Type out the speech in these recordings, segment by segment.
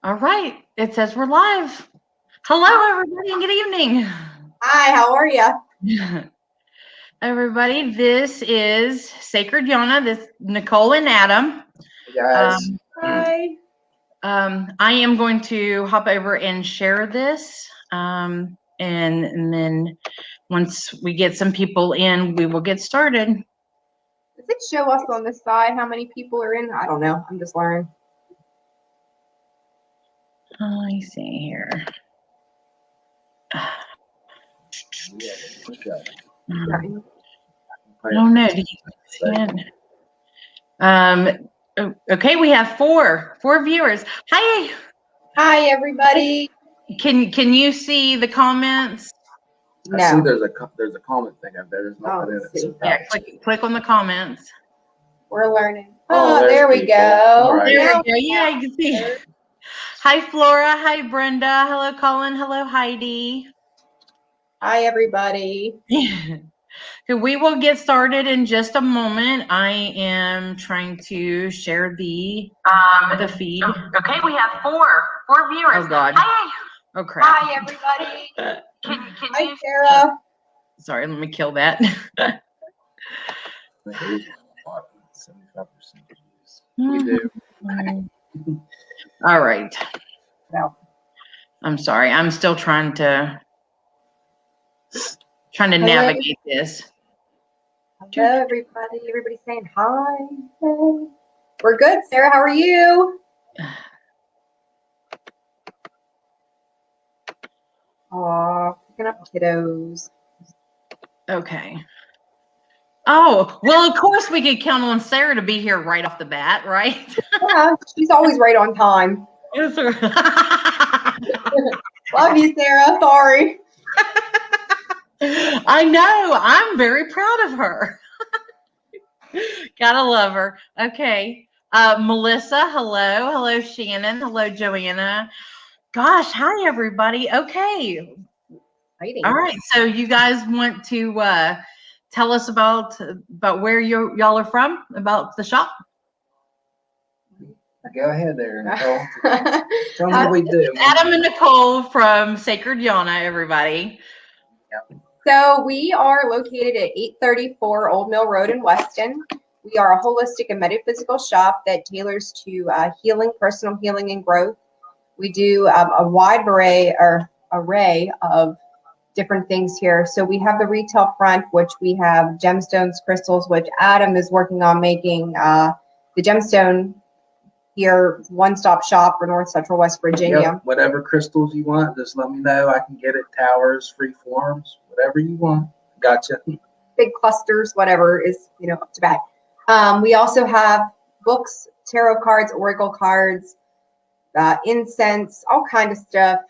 All right. It says we're live. Hello, everybody, and good evening. Hi, how are you? Everybody, this is Sacred Yana. This is Nicole and Adam. Hey guys. Hi. I am going to hop over and share this. And then once we get some people in, we will get started. Does it show us on this side how many people are in? I don't know. I'm just learning. Let me see here. I don't know. Do you see it? Okay, we have four viewers. Hi, everybody. Can you see the comments? No. I see there's a comment thing up there. There's nothing in it. So Yeah, click on the comments. We're learning. Oh, there we people. go. All right. There we go. Yeah, you can see. Hi, Flora. Hi, Brenda. Hello, Colin. Hello, Heidi. Hi, everybody. We will get started in just a moment. I am trying to share the feed. Okay, we have four viewers. Oh God. Hi. Oh crap. Hi, everybody. Hi, you? Sarah. Sorry, let me kill that. 75% we do. All right. No. I'm sorry. I'm still trying to navigate this. Hello, everybody. Everybody saying hi. Hey. We're good, Sarah. How are you? Aw, picking up kiddos. Okay. Oh, well, of course we could count on Sarah to be here right off the bat, right? Yeah, she's always right on time. Yes, sir. Love you, Sarah. Sorry. I know. I'm very proud of her. Gotta love her. Okay. Melissa, hello. Hello, Shannon. Hello, Joanna. Gosh, hi, everybody. Okay. Exciting. All right. So you guys want to tell us about where y'all are from, about the shop? Go ahead there, Nicole. Tell me what we do. Adam and Nicole from Sacred Yana, everybody. Yep. So we are located at 834 Old Mill Road in Weston. We are a holistic and metaphysical shop that tailors to healing, personal healing, and growth. We do a wide array of different things here. So we have the retail front, which we have gemstones, crystals, which Adam is working on making the gemstone here, one-stop shop for North Central West Virginia. Yep. Whatever crystals you want, just let me know. I can get it. Towers, free forms, whatever you want. Gotcha. Big clusters, whatever is up to bat. We also have books, tarot cards, oracle cards, incense, all kind of stuff.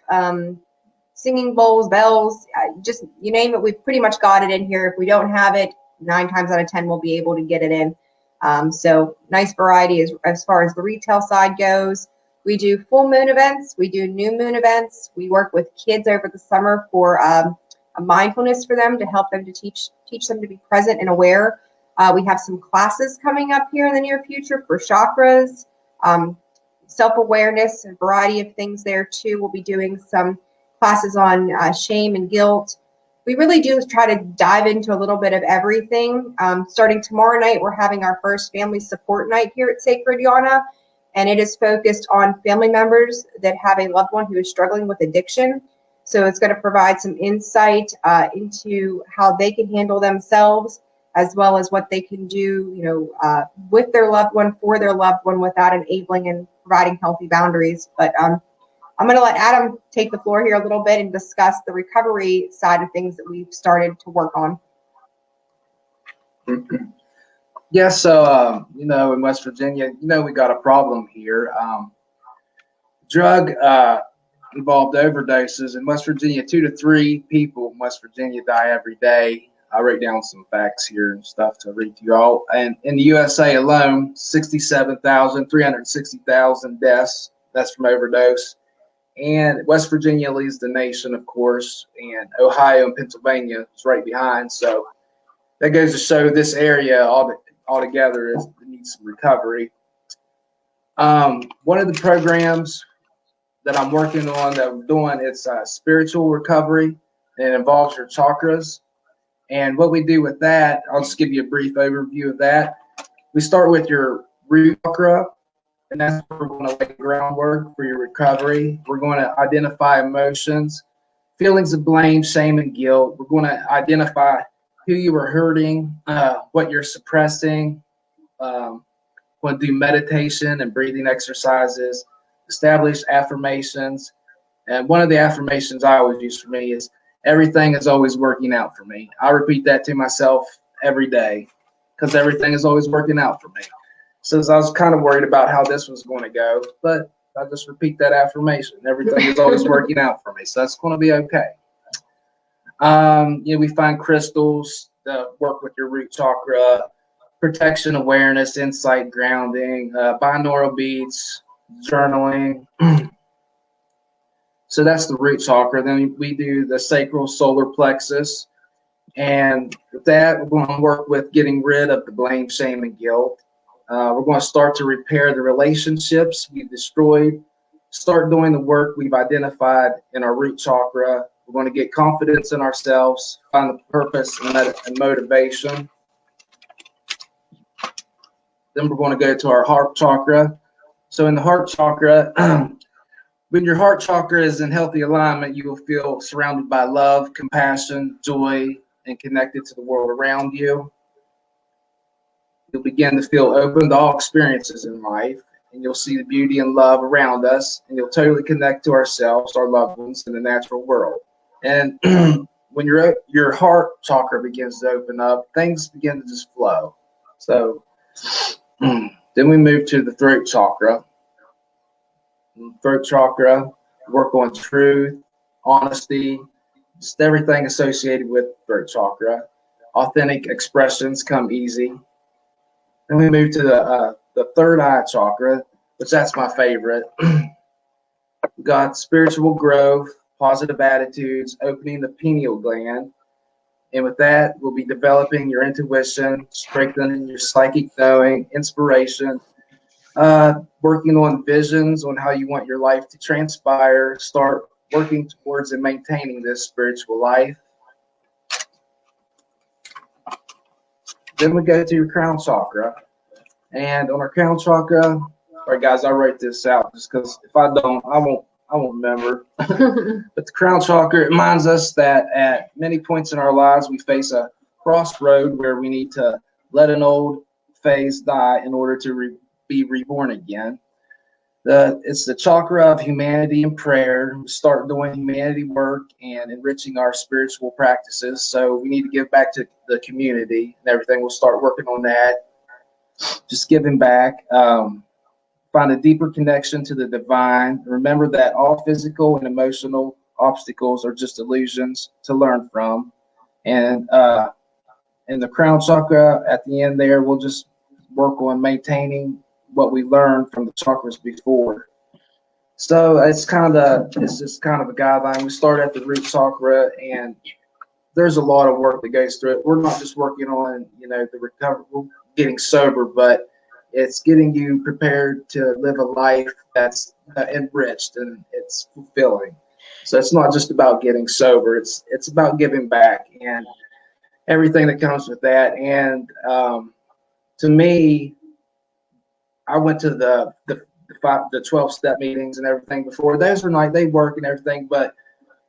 Singing bowls, bells, just you name it. We've pretty much got it in here. If we don't have it, 9 times out of 10 we'll be able to get it in. So nice variety as far as the retail side goes. We do full moon events. We do new moon events. We work with kids over the summer for a mindfulness for them to help them to teach them to be present and aware. We have some classes coming up here in the near future for chakras, self-awareness, and a variety of things there too. We'll be doing some classes on shame and guilt. We really do try to dive into a little bit of everything. Starting tomorrow night, we're having our first family support night here at Sacred Yana, and it is focused on family members that have a loved one who is struggling with addiction. So it's going to provide some insight into how they can handle themselves, as well as what they can do, with their loved one, for their loved one, without enabling and providing healthy boundaries. But I'm going to let Adam take the floor here a little bit and discuss the recovery side of things that we've started to work on. Yeah, so, in West Virginia, we got a problem here. Drug involved overdoses in West Virginia. 2 to 3 people in West Virginia die every day. I wrote down some facts here and stuff to read to you all. And in the USA alone, 360,000 deaths. That's from overdose. And West Virginia leads the nation, of course, and Ohio and Pennsylvania is right behind. So that goes to show this area altogether needs some recovery. One of the programs that I'm working on, that I'm doing, it's spiritual recovery, and it involves your chakras. And what we do with that, I'll just give you a brief overview of that. We start with your root chakra, and that's where we're going to lay the groundwork for your recovery. We're going to identify emotions, feelings of blame, shame, and guilt. We're going to identify who you are hurting, what you're suppressing. We'll do meditation and breathing exercises, establish affirmations. And one of the affirmations I always use for me is, everything is always working out for me. I repeat that to myself every day because everything is always working out for me. So I was kind of worried about how this was going to go, but I just repeat that affirmation. Everything is always working out for me. So that's going to be okay. We find crystals that work with your root chakra, protection, awareness, insight, grounding, binaural beats, journaling. So that's the root chakra. Then we do the sacral solar plexus. And with that, we're going to work with getting rid of the blame, shame, and guilt. We're going to start to repair the relationships we've destroyed, start doing the work we've identified in our root chakra. We're going to get confidence in ourselves, find the purpose and motivation. Then we're going to go to our heart chakra. So in the heart chakra, when your heart chakra is in healthy alignment, you will feel surrounded by love, compassion, joy, and connected to the world around you. You'll begin to feel open to all experiences in life, and you'll see the beauty and love around us, and you'll totally connect to ourselves, our loved ones, and the natural world. And when your heart chakra begins to open up, things begin to just flow. So then we move to the throat chakra. Throat chakra, work on truth, honesty, just everything associated with throat chakra. Authentic expressions come easy. Then we move to the third eye chakra, which that's my favorite. We got spiritual growth, positive attitudes, opening the pineal gland. And with that, we'll be developing your intuition, strengthening your psychic knowing, inspiration, working on visions on how you want your life to transpire, start working towards and maintaining this spiritual life. Then we go to your crown chakra. And on our crown chakra, all right, guys, I write this out just because if I don't, I won't remember. But the crown chakra reminds us that at many points in our lives, we face a crossroad where we need to let an old phase die in order to be reborn again. It's the chakra of humanity and prayer. We start doing humanity work and enriching our spiritual practices. So we need to give back to the community and everything. We'll start working on that. Just giving back. Find a deeper connection to the divine. Remember that all physical and emotional obstacles are just illusions to learn from. And in the crown chakra, at the end there, we'll just work on maintaining what we learned from the chakras before. So it's just kind of a guideline. We start at the root chakra, and there's a lot of work that goes through it. We're not just working on, the recovery, we're getting sober, but it's getting you prepared to live a life that's enriched and it's fulfilling. So it's not just about getting sober. It's about giving back and everything that comes with that. And to me, I went to the 12-step meetings and everything before. Those were nice. They work and everything, but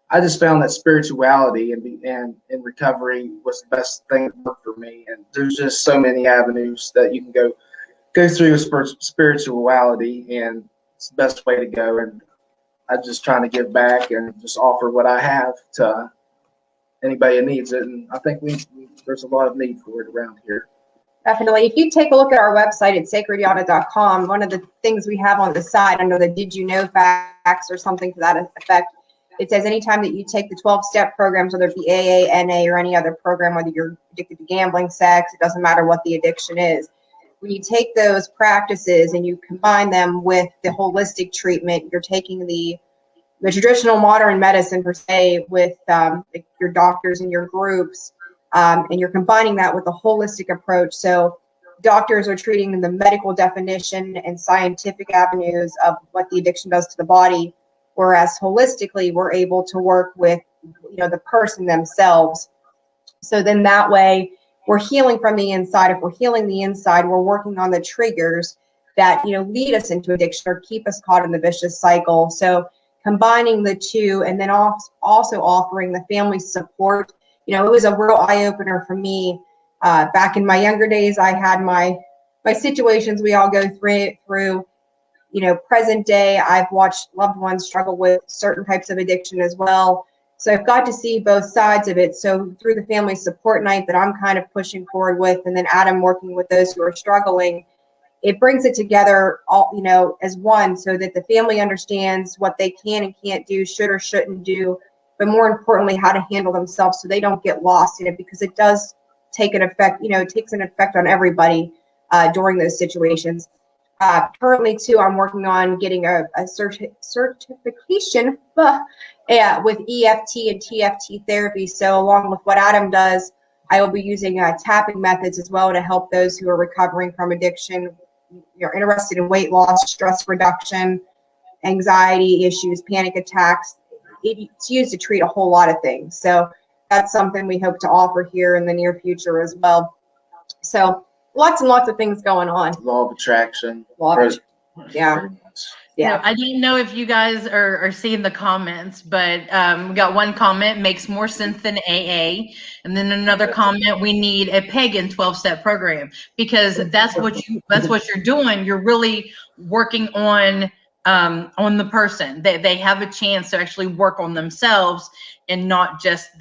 I just found that spirituality and recovery was the best thing that worked for me. And there's just so many avenues that you can go through with spirituality, and it's the best way to go. And I'm just trying to give back and just offer what I have to anybody that needs it. And I think there's a lot of need for it around here. Definitely. If you take a look at our website at sacredyana.com, one of the things we have on the side under the Did You Know facts or something to that effect, it says anytime that you take the 12-step programs, whether it be AA, NA, or any other program, whether you're addicted to gambling, sex, it doesn't matter what the addiction is. When you take those practices and you combine them with the holistic treatment, you're taking the traditional modern medicine per se with your doctors and your groups, and you're combining that with a holistic approach. So doctors are treating the medical definition and scientific avenues of what the addiction does to the body. whereas holistically, we're able to work with, the person themselves. So then that way we're healing from the inside. If we're healing the inside, we're working on the triggers that, lead us into addiction or keep us caught in the vicious cycle. So combining the two, and then also offering the family support, it was a real eye-opener for me. Back in my younger days, I had my situations we all go through. Present day, I've watched loved ones struggle with certain types of addiction as well. So I've got to see both sides of it. So through the family support night that I'm kind of pushing forward with, and then Adam working with those who are struggling, it brings it together all, as one, so that the family understands what they can and can't do, should or shouldn't do, but more importantly, how to handle themselves so they don't get lost in it, because it does take an effect, it takes an effect on everybody during those situations. Currently, too, I'm working on getting a certification with EFT and TFT therapy. So along with what Adam does, I will be using tapping methods as well to help those who are recovering from addiction, interested in weight loss, stress reduction, anxiety issues, panic attacks. It's used to treat a whole lot of things. So that's something we hope to offer here in the near future as well. So lots and lots of things going on. Law of attraction. Yeah. No, I didn't know if you guys are seeing the comments, but we got one comment, makes more sense than AA. And then another comment, we need a pagan 12-step program, because that's what you're doing. You're really working on the person. They have a chance to actually work on themselves, and not just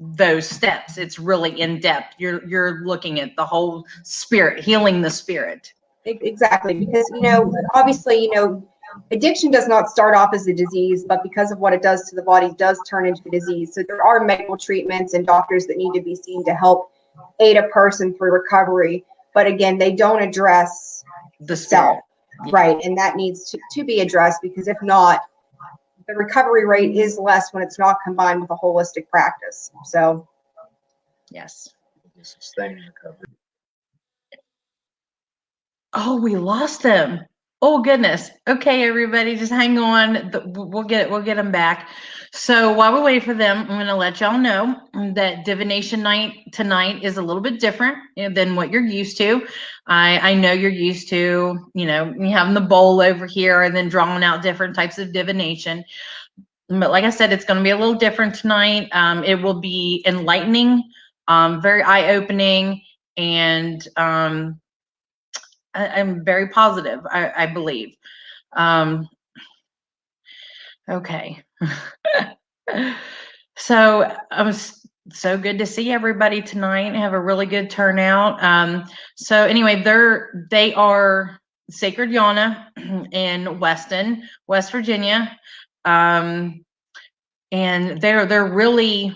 those steps. It's really in depth. You're looking at the whole spirit, healing the spirit. Exactly, because obviously, addiction does not start off as a disease, but because of what it does to the body, does turn into a disease. So there are medical treatments and doctors that need to be seen to help aid a person through recovery. But again, they don't address the self, right? And that needs to be addressed, because if not, the recovery rate is less when it's not combined with a holistic practice. So, yes. Sustaining recovery. Oh, we lost them. Oh goodness. Okay, everybody, just hang on. We'll get them back. So while we wait for them, I'm going to let y'all know that Divination Night tonight is a little bit different than what you're used to. I know you're used to, having the bowl over here and then drawing out different types of divination. But like I said, it's going to be a little different tonight. It will be enlightening, very eye-opening, and I'm very positive, I believe. Okay. So I'm so good to see everybody tonight. Have a really good turnout. So anyway, they are Sacred Yana in Weston, West Virginia. And they're really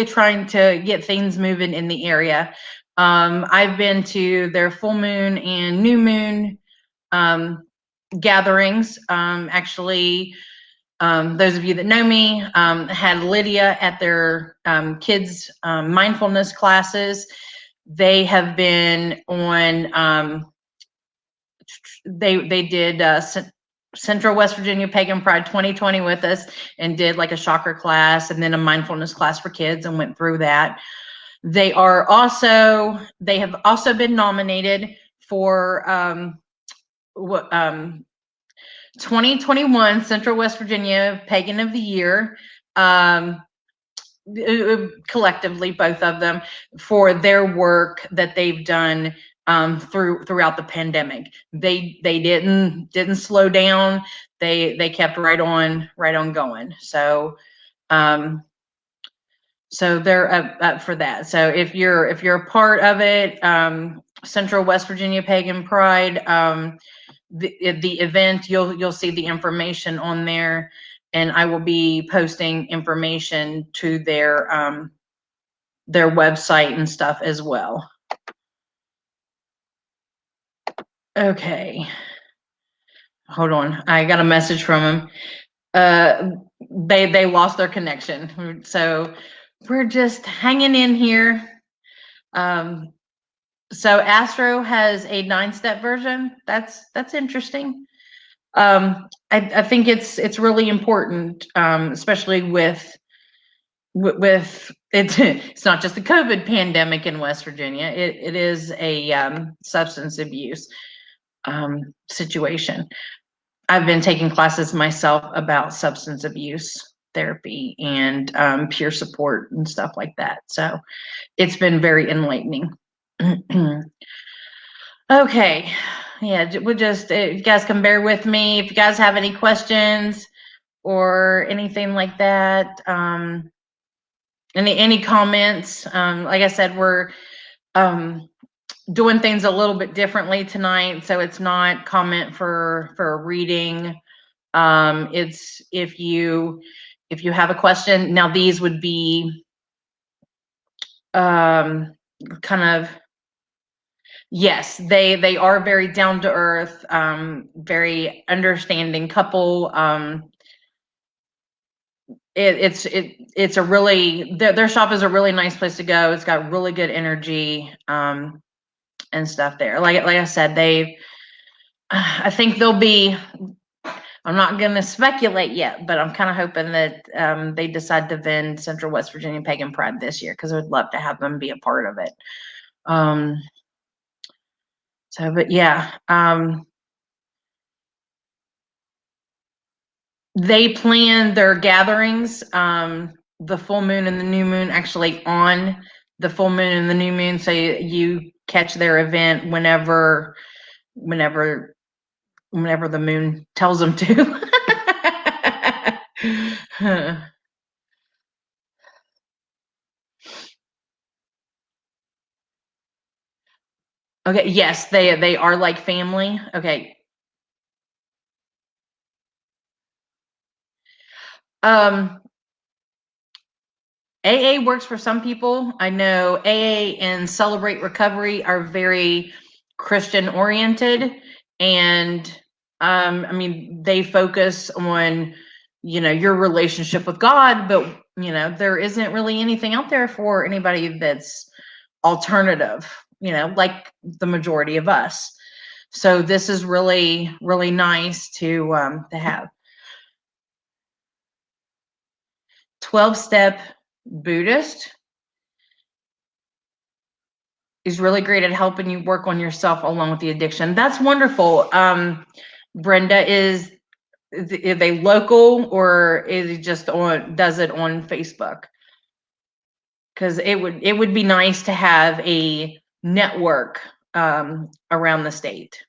trying to get things moving in the area. I've been to their full moon and new moon gatherings. Actually, those of you that know me had Lydia at their kids mindfulness classes. They have been on. They did Central West Virginia Pagan Pride 2020 with us, and did like a chakra class and then a mindfulness class for kids, and went through that. They have also been nominated for 2021 Central West Virginia Pagan of the Year, collectively, both of them, for their work that they've done throughout the pandemic. They didn't slow down. They kept right on going. So so they're up for that. So if you're a part of it, Central West Virginia Pagan Pride, the event, you'll see the information on there, and I will be posting information to their website and stuff as well. Okay, hold on, I got a message from them. They lost their connection, so we're just hanging in here. So Astro has a 9-step version. That's interesting. I think it's really important, especially with it's not just the COVID pandemic in West Virginia. It is a substance abuse situation. I've been taking classes myself about substance abuse therapy and peer support and stuff like that. So it's been very enlightening. Okay. Yeah, we'll just, if you guys can bear with me, if you guys have any questions or anything like that, any comments, like I said, we're doing things a little bit differently tonight. So it's not comment for a reading. It's if you have a question. Now these would be kind of, yes, they are very down to earth, very understanding couple. It's a really, their shop is a really nice place to go. It's got really good energy and stuff there. Like I said, I think they'll be, I'm not going to speculate yet, but I'm kind of hoping that they decide to vend Central West Virginia Pagan Pride this year, because I would love to have them be a part of it. So, but yeah, they plan their gatherings, the full moon and the new moon, actually on the full moon and the new moon. So you catch their event whenever the moon tells them to. Okay, yes, they are like family. Okay. AA works for some people. I know AA and Celebrate Recovery are very Christian oriented, and I mean, they focus on, your relationship with God, but there isn't really anything out there for anybody that's alternative, like the majority of us. So this is really, really nice to have. 12-step Buddhist is really great at helping you work on yourself along with the addiction. That's wonderful. Brenda, is they local, or is it just does it on Facebook? Because it would be nice to have a network around the state.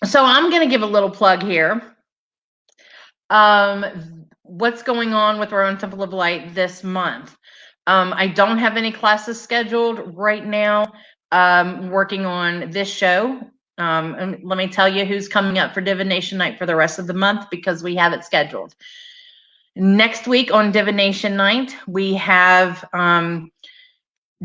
So I'm going to give a little plug here. What's going on with Rowan Temple of Light this month? I don't have any classes scheduled right now. Working on this show. And let me tell you who's coming up for Divination Night for the rest of the month, because we have it scheduled. Next week on Divination Night, we have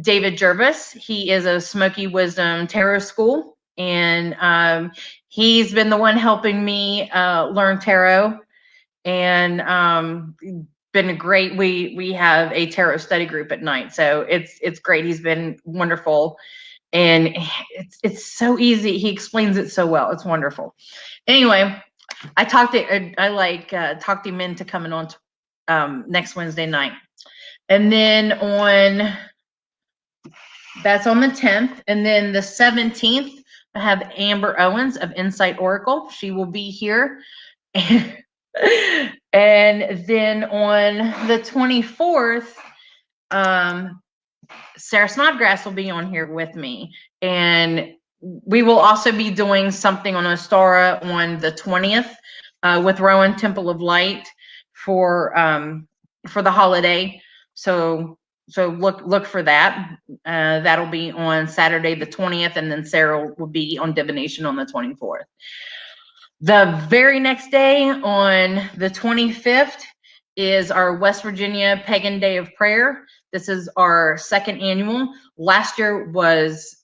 David Jervis. He is a Smoky Wisdom Tarot School, and he's been the one helping me learn tarot, and been a great, we have a tarot study group at night, so it's great. He's been wonderful, and it's so easy. He explains it so well. It's wonderful. Anyway, I talked him into coming on next Wednesday night, and then that's on the 10th, and then the 17th I have Amber Owens of Insight Oracle. She will be here. And then on the 24th, Sarah Snodgrass will be on here with me, and we will also be doing something on Ostara on the 20th with Rowan Temple of Light for the holiday. So look for that. That'll be on Saturday the 20th, and then Sarah will be on Divination on the 24th. The very next day, on the 25th, is our West Virginia Pagan Day of Prayer. This is our second annual. Last year was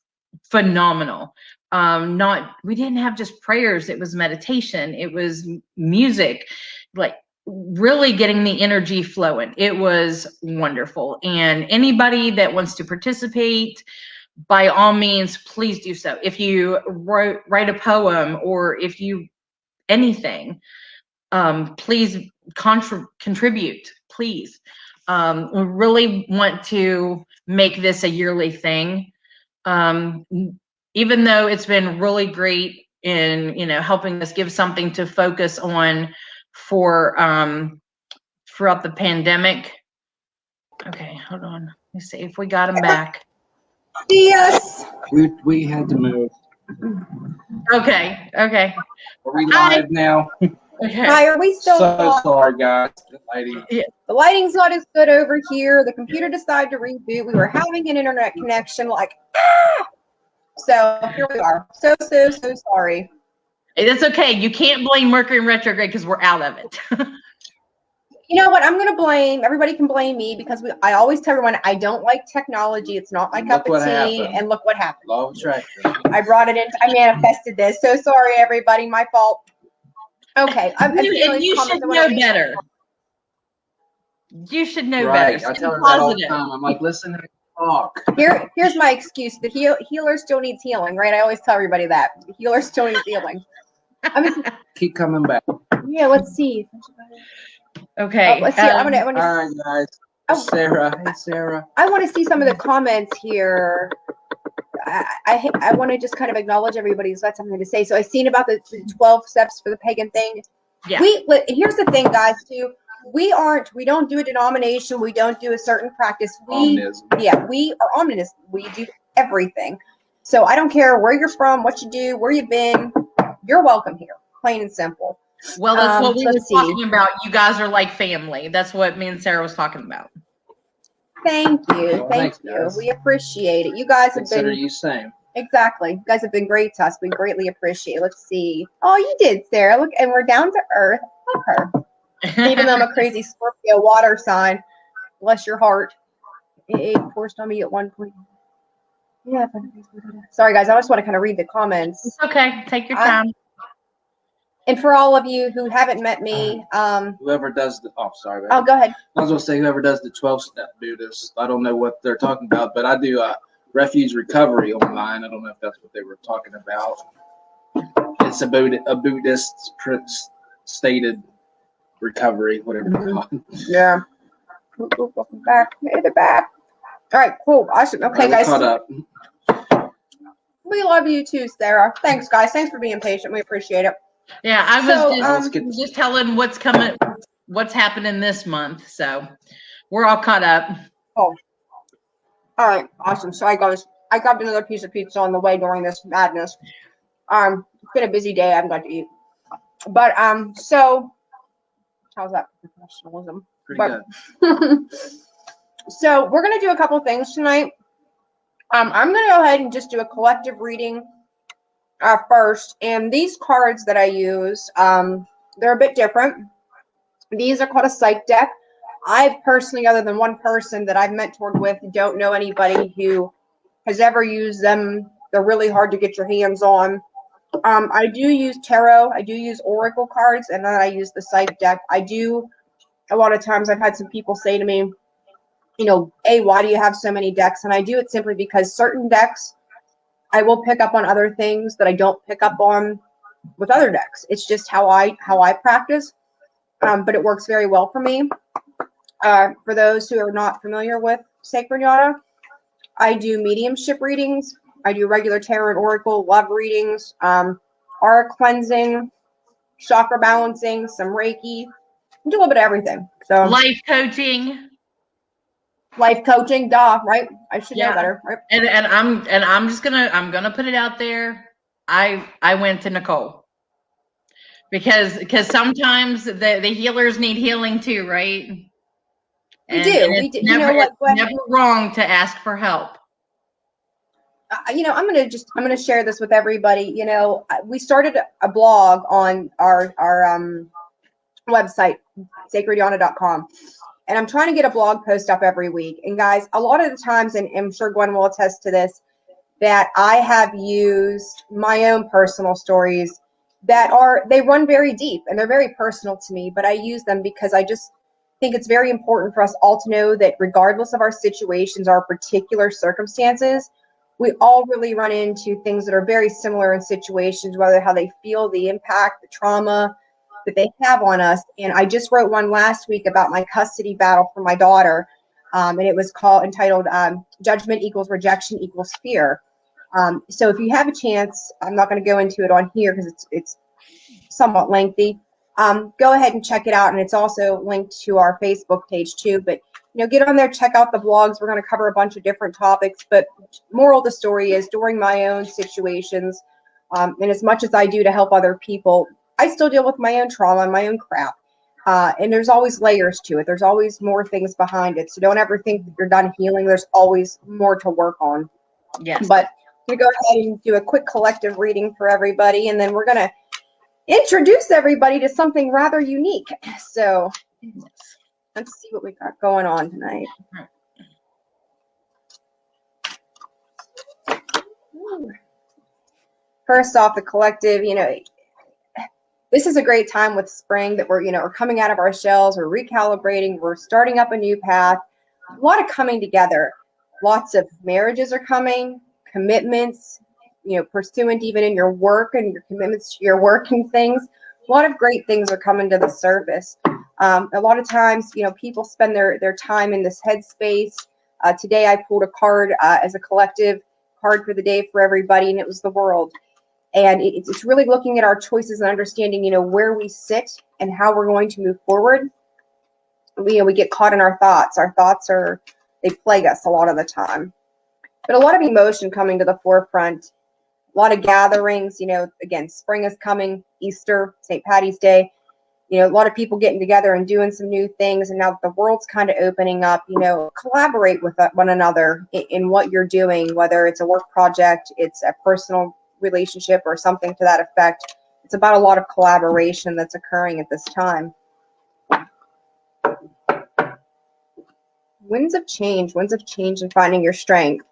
phenomenal. We didn't have just prayers, it was meditation, it was music, like really getting the energy flowing. It was wonderful. And anybody that wants to participate, by all means, please do so. If you write a poem or if you anything, please contribute, please. We really want to make this a yearly thing. Even though it's been really great in, helping us give something to focus on for throughout the pandemic. Okay, hold on. Let me see if we got him back. Yes. We had to move. Okay. Are we live now? Okay. Hi, are we still So sorry, guys. Yeah. The lighting's not as good over here. The computer decided to reboot. We were having an internet connection, so here we are. So sorry. That's okay. You can't blame Mercury in retrograde because we're out of it. You know what? I'm going to blame, everybody can blame me because I always tell everyone I don't like technology. It's not my cup of tea. And look what happened. Law of attraction. I brought it in. I manifested this. So sorry, everybody. My fault. Okay. You should know better. You should know Right. better. I tell her that all the time. I'm like, listen to me talk. Here's my excuse. The healer still needs healing, right? I always tell everybody that. The healer still needs healing. Keep coming back. Yeah, let's see. Okay. Let's see. All right, guys. Sarah. Hey, Sarah. I want to see some of the comments here. I want to just kind of acknowledge everybody who's got something to say. So I've seen about the 12 steps for the pagan thing. Yeah. Here's the thing, guys, too. We don't do a denomination. We don't do a certain practice. We are omniscients. We do everything. So I don't care where you're from, what you do, where you've been. You're welcome here, plain and simple. Well, that's what we were talking about. You guys are like family. That's what me and Sarah was talking about. Thank you. Thank you. We appreciate it. You guys have been. Consider you same. Exactly. You guys have been great to us. We greatly appreciate it. Let's see. Oh, you did, Sarah. Look, and we're down to earth. Love her. Even though I'm a crazy Scorpio water sign, bless your heart. It forced on me at one point. Yeah. Sorry, guys. I just want to kind of read the comments. It's okay. Take your time. And for all of you who haven't met me, whoever does the sorry. Oh, go ahead. I was gonna say whoever does the 12-step Buddhist. I don't know what they're talking about, but I do refuge recovery online. I don't know if that's what they were talking about. It's a Buddhist stated recovery, whatever you call it. Yeah. Welcome back. Made it back. All right, cool. Awesome. Okay, guys. Caught up. We love you too, Sarah. Thanks, guys. Thanks for being patient. We appreciate it. Yeah, I was just telling what's coming, what's happening this month. So we're all caught up. Oh. All right. Awesome. So I grabbed another piece of pizza on the way during this madness. It's been a busy day. I haven't got to eat. But so how's that for professionalism? Pretty good. So we're gonna do a couple things tonight. I'm gonna go ahead and just do a collective reading first. And these cards that I use, they're a bit different. These are called a psych deck. I've personally, other than one person that I've mentored with, don't know anybody who has ever used them. They're really hard to get your hands on. I do use tarot. I do use oracle cards, and then I use the psych deck. A lot of times I've had some people say to me, why do you have so many decks? And I do it simply because certain decks I will pick up on other things that I don't pick up on with other decks. It's just how I practice, but it works very well for me. For those who are not familiar with Sacred Yana, I do mediumship readings. I do regular tarot and oracle, love readings, aura cleansing, chakra balancing, some Reiki. I do a little bit of everything. So life coaching, right? I should know better, right? And I'm gonna put it out there. I went to Nicole because sometimes the healers need healing too, right? We do. It's never wrong to ask for help. I'm gonna share this with everybody. We started a blog on our website, sacredyana.com, and I'm trying to get a blog post up every week. And guys, a lot of the times, and I'm sure Gwen will attest to this, that I have used my own personal stories they run very deep and they're very personal to me, but I use them because I just think it's very important for us all to know that regardless of our situations, our particular circumstances, we all really run into things that are very similar in situations, whether how they feel, the impact, the trauma that they have on us. And I just wrote one last week about my custody battle for my daughter. And it was entitled Judgment Equals Rejection Equals Fear. So if you have a chance, I'm not going to go into it on here because it's somewhat lengthy. Go ahead and check it out. And it's also linked to our Facebook page too. But, get on there, check out the blogs. We're going to cover a bunch of different topics. But moral of the story is, during my own situations, and as much as I do to help other people, I still deal with my own trauma and my own crap. And there's always layers to it. There's always more things behind it. So don't ever think that you're done healing. There's always more to work on. Yes. But I'm going to go ahead and do a quick collective reading for everybody. And then we're going to introduce everybody to something rather unique. So let's see what we got going on tonight. First off, the collective, this is a great time with spring that we're coming out of our shells, we're recalibrating, we're starting up a new path, a lot of coming together. Lots of marriages are coming, commitments, pursuant even in your work and your commitments to your work and things. A lot of great things are coming to the surface. A lot of times, people spend their time in this headspace. Today I pulled a card as a collective card for the day for everybody, and it was the world. And it's really looking at our choices and understanding, where we sit and how we're going to move forward. We get caught in our thoughts. Our thoughts they plague us a lot of the time. But a lot of emotion coming to the forefront. A lot of gatherings, again, spring is coming, Easter, St. Patty's Day. A lot of people getting together and doing some new things. And now that the world's kind of opening up, collaborate with one another in what you're doing, whether it's a work project, it's a personal relationship or something to that effect. It's about a lot of collaboration that's occurring at this time. Winds of change and finding your strength.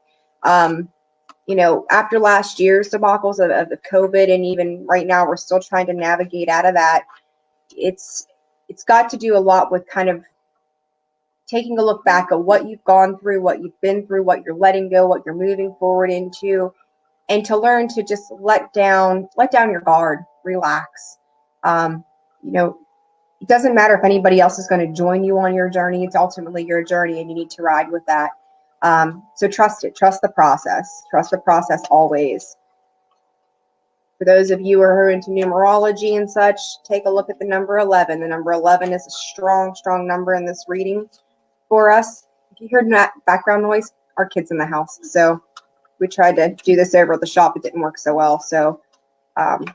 After last year's debacles of the COVID, and even right now, we're still trying to navigate out of that. It's got to do a lot with kind of taking a look back at what you've gone through, what you've been through, what you're letting go, what you're moving forward into, and to learn to just let down your guard, relax. It doesn't matter if anybody else is going to join you on your journey. It's ultimately your journey, and you need to ride with that. So trust it. Trust the process. Trust the process always. For those of you who are into numerology and such, take a look at the number 11. The number 11 is a strong, strong number in this reading for us. If you heard that background noise, our kids in the house. So we tried to do this over at the shop. It didn't work so well. So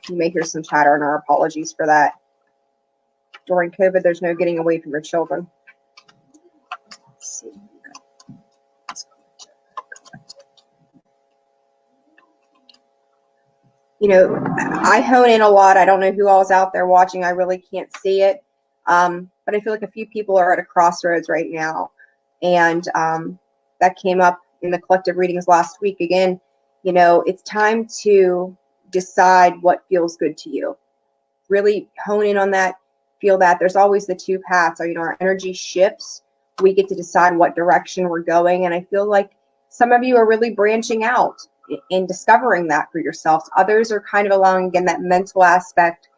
you may hear some chatter, and our apologies for that. During COVID, there's no getting away from your children. Let's see. I hone in a lot. I don't know who all's out there watching. I really can't see it. But I feel like a few people are at a crossroads right now. And that came up in the collective readings last week. Again, it's time to decide what feels good to you. Really hone in on that, feel that. There's always the two paths. Our energy shifts. We get to decide what direction we're going. And I feel like some of you are really branching out in discovering that for yourselves. Others are kind of allowing, again, that mental aspect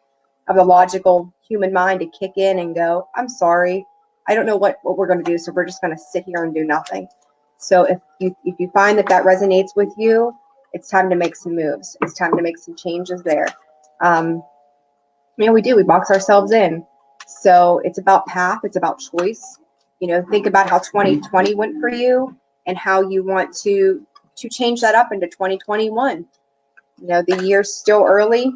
of the logical human mind to kick in and go, I'm sorry, I don't know what we're going to do, so we're just going to sit here and do nothing. So if you find that resonates with you, it's time to make some moves. It's time to make some changes there. We box ourselves in. So it's about path. It's about choice. Think about how 2020 went for you and how you want to change that up into 2021. The year's still early.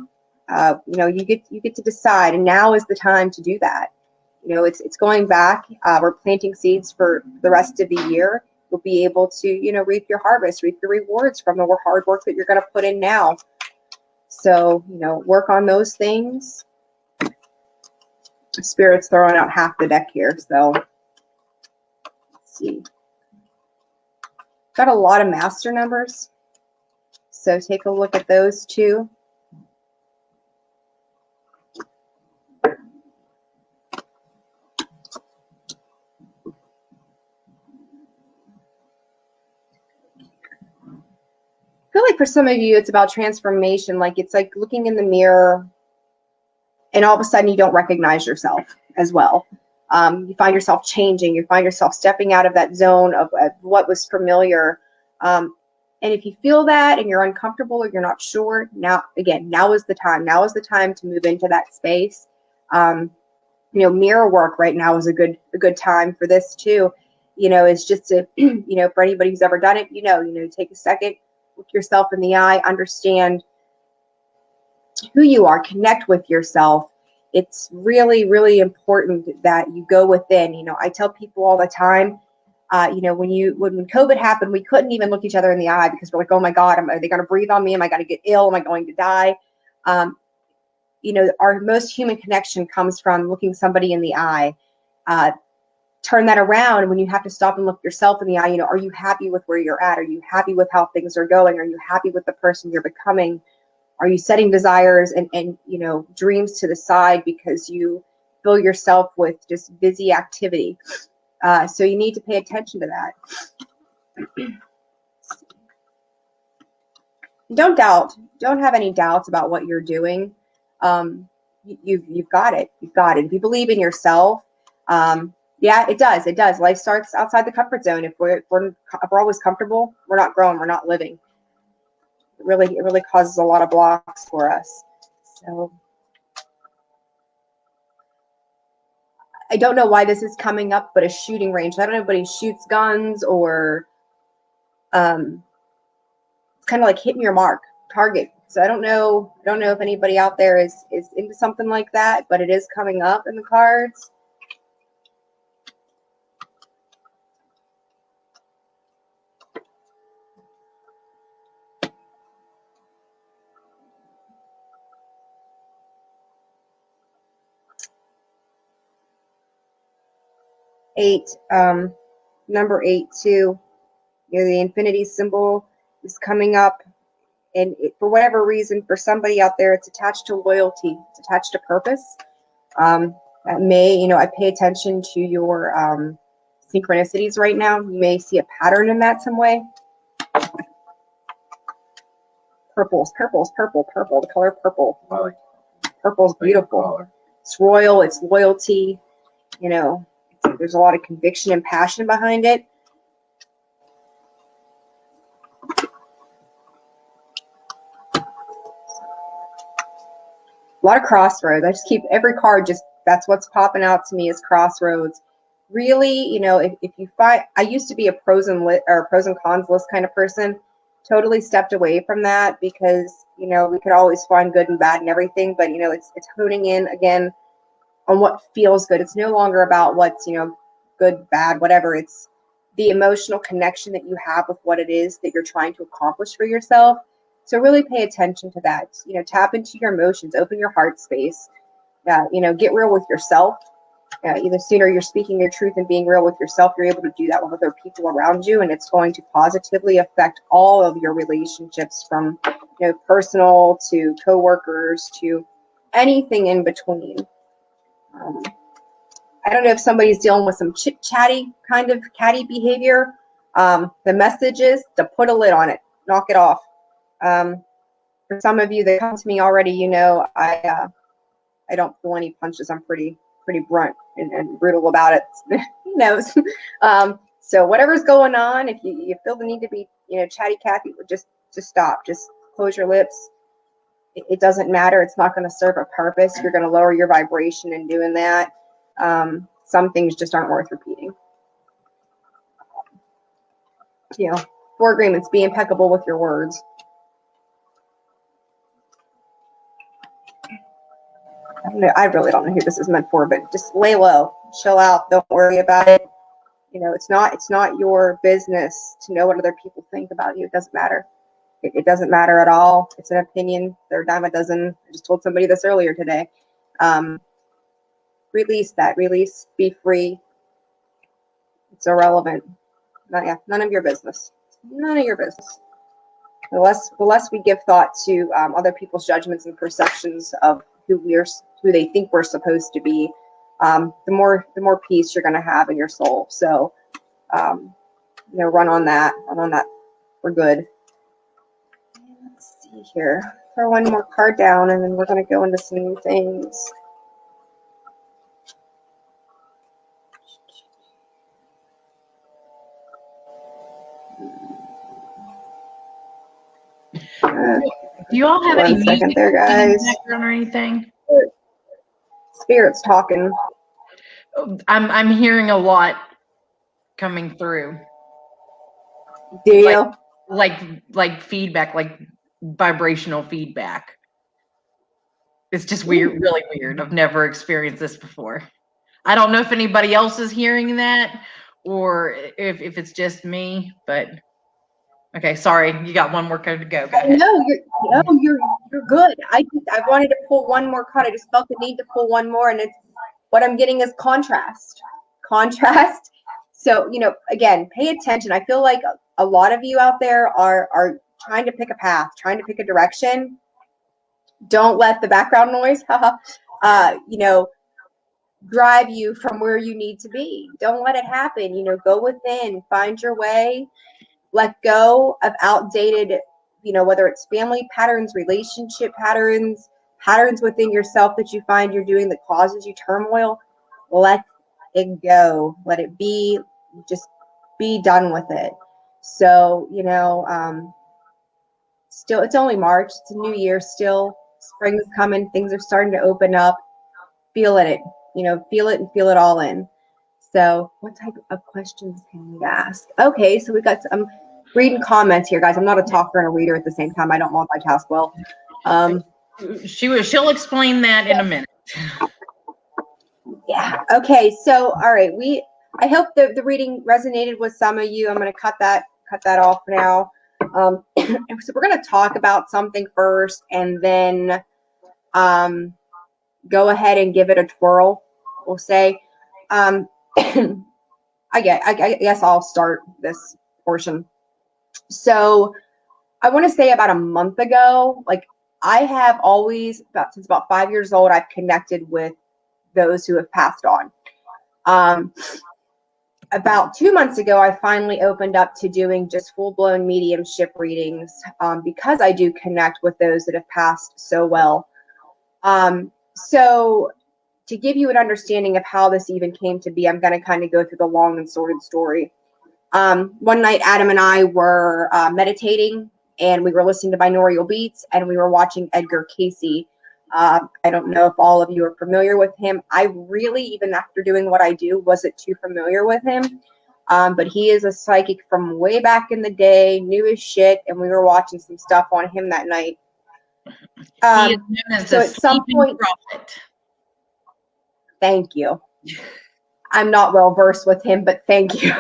You get to decide, and now is the time to do that. It's going back. We're planting seeds for the rest of the year. You'll be able to, reap your harvest, reap the rewards from the hard work that you're going to put in now. So, work on those things. Spirit's throwing out half the deck here, so let's see. Got a lot of master numbers, so take a look at those too. like for some of you, it's about transformation. Like it's like looking in the mirror and all of a sudden you don't recognize yourself as well. You find yourself changing. You find yourself stepping out of that zone of what was familiar. And if you feel that and you're uncomfortable or you're not sure, now is the time. Now is the time to move into that space. Mirror work right now is a good time for this too. It's just to, for anybody who's ever done it, take a second, look yourself in the eye, understand who you are, connect with yourself. It's really, really important that you go within. I tell people all the time, when COVID happened, we couldn't even look each other in the eye because we're like, oh my God, are they going to breathe on me? Am I going to get ill? Am I going to die? Our most human connection comes from looking somebody in the eye. Turn that around when you have to stop and look yourself in the eye. Are you happy with where you're at? Are you happy with how things are going? Are you happy with the person you're becoming? Are you setting desires and dreams to the side because you fill yourself with just busy activity? So you need to pay attention to that. Don't doubt. Don't have any doubts about what you're doing. You've got it. You've got it. If you believe in yourself, yeah, it does. It does. Life starts outside the comfort zone. If we're always comfortable, we're not growing. We're not living. It really causes a lot of blocks for us. So I don't know why this is coming up, but a shooting range. I don't know if anybody shoots guns or it's kind of like hitting your mark, target. So I don't know if anybody out there is into something like that, but it is coming up in the cards. Number 8 too. The infinity symbol is coming up, and for whatever reason, for somebody out there, it's attached to loyalty. It's attached to purpose. That may, I pay attention to your synchronicities right now. You may see a pattern in that some way. Purple. The color purple. Purple's beautiful. It's royal. It's loyalty. There's a lot of conviction and passion behind it. A lot of crossroads. I just keep every card, that's what's popping out to me is crossroads. Really, if you find, I used to be a pros and cons list kind of person. Totally stepped away from that because, we could always find good and bad and everything, but it's honing in again on what feels good. It's no longer about what's, good, bad, whatever. It's the emotional connection that you have with what it is that you're trying to accomplish for yourself. So really pay attention to that. Tap into your emotions, open your heart space. Get real with yourself. The sooner you're speaking your truth and being real with yourself, you're able to do that with other people around you, and it's going to positively affect all of your relationships, from personal to coworkers to anything in between. I don't know if somebody's dealing with some chit-chatty kind of catty behavior. The message is to put a lid on it, knock it off. For some of you that come to me already, I don't pull any punches. I'm pretty blunt and brutal about it. Who knows? So whatever's going on, if you feel the need to be, chatty Cathy, just stop. Just close your lips. It doesn't matter. It's not going to serve a purpose. You're going to lower your vibration in doing that. Some things just aren't worth repeating. 4 agreements: be impeccable with your words. I really don't know who this is meant for, but just lay low, chill out, don't worry about it. It's not your business to know what other people think about you. It doesn't matter. It doesn't matter at all. It's an opinion. They're a dime a dozen. I just told somebody this earlier today. Release that. Release. Be free. It's irrelevant. None of your business. None of your business. The less we give thought to other people's judgments and perceptions of who they think we're supposed to be, the more peace you're going to have in your soul. So, run on that. Run on that for good. here. Throw one more card down, and then we're going to go into some new things. Do you all have any One second music there, guys. in the background or anything? Spirit's talking. I'm hearing a lot coming through. Do you? Like feedback, like vibrational feedback. It's just weird, really weird. I've never experienced this before. I don't know if anybody else is hearing that or if it's just me, but okay, sorry. You got one more card to go. Go ahead. No, you're good. I wanted to pull one more card. I just felt the need to pull one more, and it's what I'm getting is contrast. Contrast. So, again, pay attention. I feel like a lot of you out there are trying to pick a path, trying to pick a direction. Don't let the background noise, drive you from where you need to be. Don't let it happen. Go within, find your way, let go of outdated, whether it's family patterns, relationship patterns within yourself that you find you're doing that causes you turmoil. Let it go. Let it be. Just be done with it. So, still, it's only March. It's a new year still. Spring is coming. Things are starting to open up. Feel it. Feel it and feel it all in. So what type of questions can we ask? Okay, so we got some reading comments here, guys. I'm not a talker and a reader at the same time. I don't multitask well. She'll explain that in a minute. Yeah. Okay. So, all right. I hope the reading resonated with some of you. I'm going to cut that off now. So we're going to talk about something first, and then go ahead and give it a twirl. We'll say. I guess I'll start this portion. So I want to say about a month ago, I have always, since about 5 years old, I've connected with those who have passed on. About 2 months ago, I finally opened up to doing just full-blown mediumship readings because I do connect with those that have passed so well. So to give you an understanding of how this even came to be, I'm going to kind of go through the long and sordid story. One night, Adam and I were meditating, and we were listening to binaural beats, and we were watching Edgar Cayce. I don't know if all of you are familiar with him. I really, even after doing what I do, wasn't too familiar with him. But he is a psychic from way back in the day, new as shit, and we were watching some stuff on him that night. He is known as so the at some point, prophet. Thank you. I'm not well versed with him, but thank you.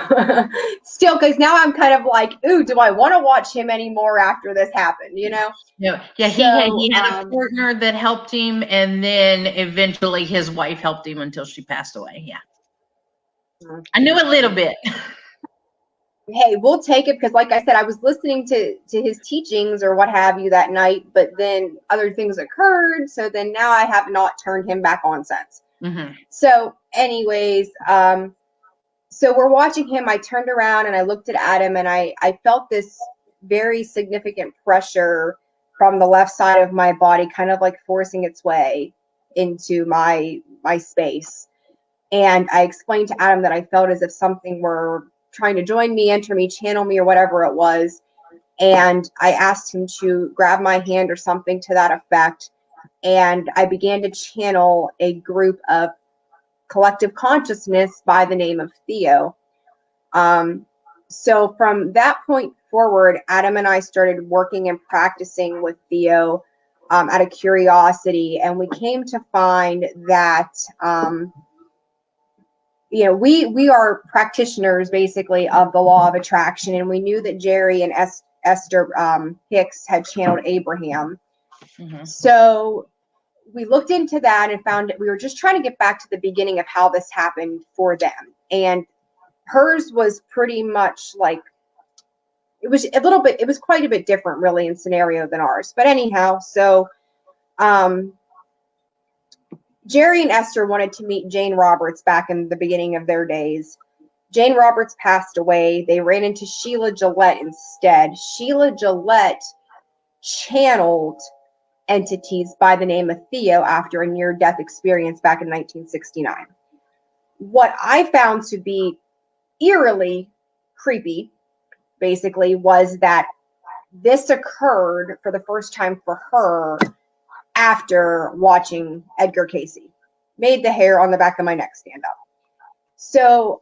Still, because now I'm kind of like, ooh, do I want to watch him anymore after this happened? Yeah, So, he had a partner that helped him, and then eventually his wife helped him until she passed away. Yeah, I knew a little bit. Hey, we'll take it because, like I said, I was listening to his teachings or what have you that night, but then other things occurred. So then now I have not turned him back on since. Mm-hmm. So anyways, so we're watching him. I turned around and I looked at Adam, and I felt this very significant pressure from the left side of my body, kind of like forcing its way into my space. And I explained to Adam that I felt as if something were trying to join me, enter me, channel me, or whatever it was. And I asked him to grab my hand or something to that effect. And I began to channel a group of collective consciousness by the name of Theo. So from that point forward, Adam and I started working and practicing with Theo out of curiosity. And we came to find that, we are practitioners basically of the law of attraction. And we knew that Jerry and Esther Hicks had channeled Abraham. Mm-hmm. So we looked into that and found that we were just trying to get back to the beginning of how this happened for them. And hers was pretty much like, it was quite a bit different really in scenario than ours. But anyhow, so Jerry and Esther wanted to meet Jane Roberts back in the beginning of their days. Jane Roberts passed away. They ran into Sheila Gillette instead. Sheila Gillette channeled entities by the name of Theo after a near-death experience back in 1969. What I found to be eerily creepy, basically, was that this occurred for the first time for her after watching Edgar Cayce. Made the hair on the back of my neck stand up. So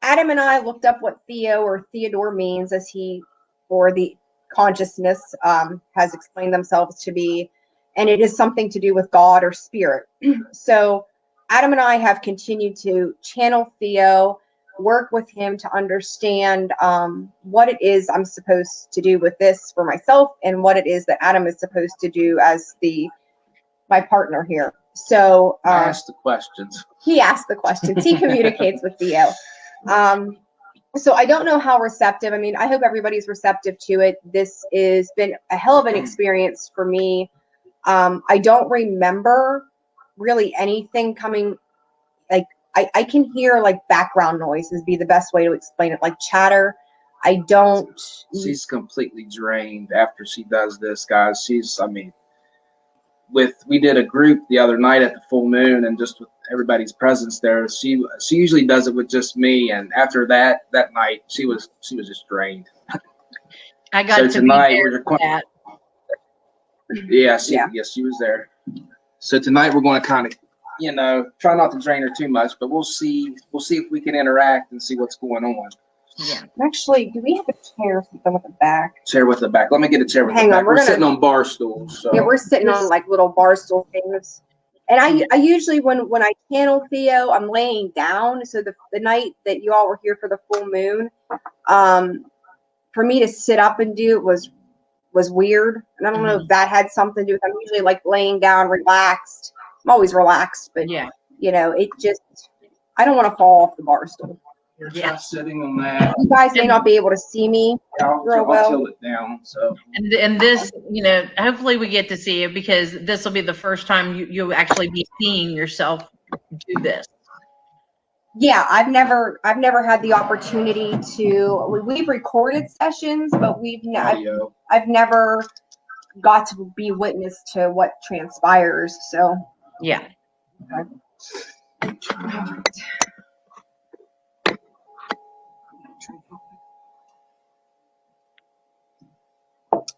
Adam and I looked up what Theo or Theodore means, as he, or the consciousness, has explained themselves to be, and it is something to do with God or spirit. So Adam and I have continued to channel Theo, work with him to understand what it is I'm supposed to do with this for myself, and what it is that Adam is supposed to do as my partner here. So I asked the questions. He asks the questions. He communicates with Theo. So I don't know how receptive. I mean, I hope everybody's receptive to it. This has been a hell of an experience for me. I don't remember really anything coming. Like I can hear like background noises, be the best way to explain it, like chatter. I don't. She's completely drained after she does this, guys. We did a group the other night at the full moon, and just with everybody's presence there, she usually does it with just me, and after that night she was just drained. I got to tonight, be there for that. Yes, she was there. So tonight we're going to kind of, try not to drain her too much, but we'll see if we can interact and see what's going on. Yeah. Actually, do we have a chair or something with a back? Chair with the back. Let me get a chair with the back. We're sitting on bar stools. So. Yeah, we're sitting on like little bar stool things. And I usually, when I channel Theo, I'm laying down. So the night that you all were here for the full moon, for me to sit up and do it was weird. And I don't know if that had something to do with it. I'm usually like laying down, relaxed. I'm always relaxed, but yeah, it just, I don't want to fall off the bar stool. Yeah, sitting on that. You guys may not be able to see me real well. I'll tilt it down. So. And this, hopefully we get to see it, because this will be the first time you'll actually be seeing yourself do this. Yeah, I've never had the opportunity to. We've recorded sessions, but I've never got to be witness to what transpires. So yeah. Okay.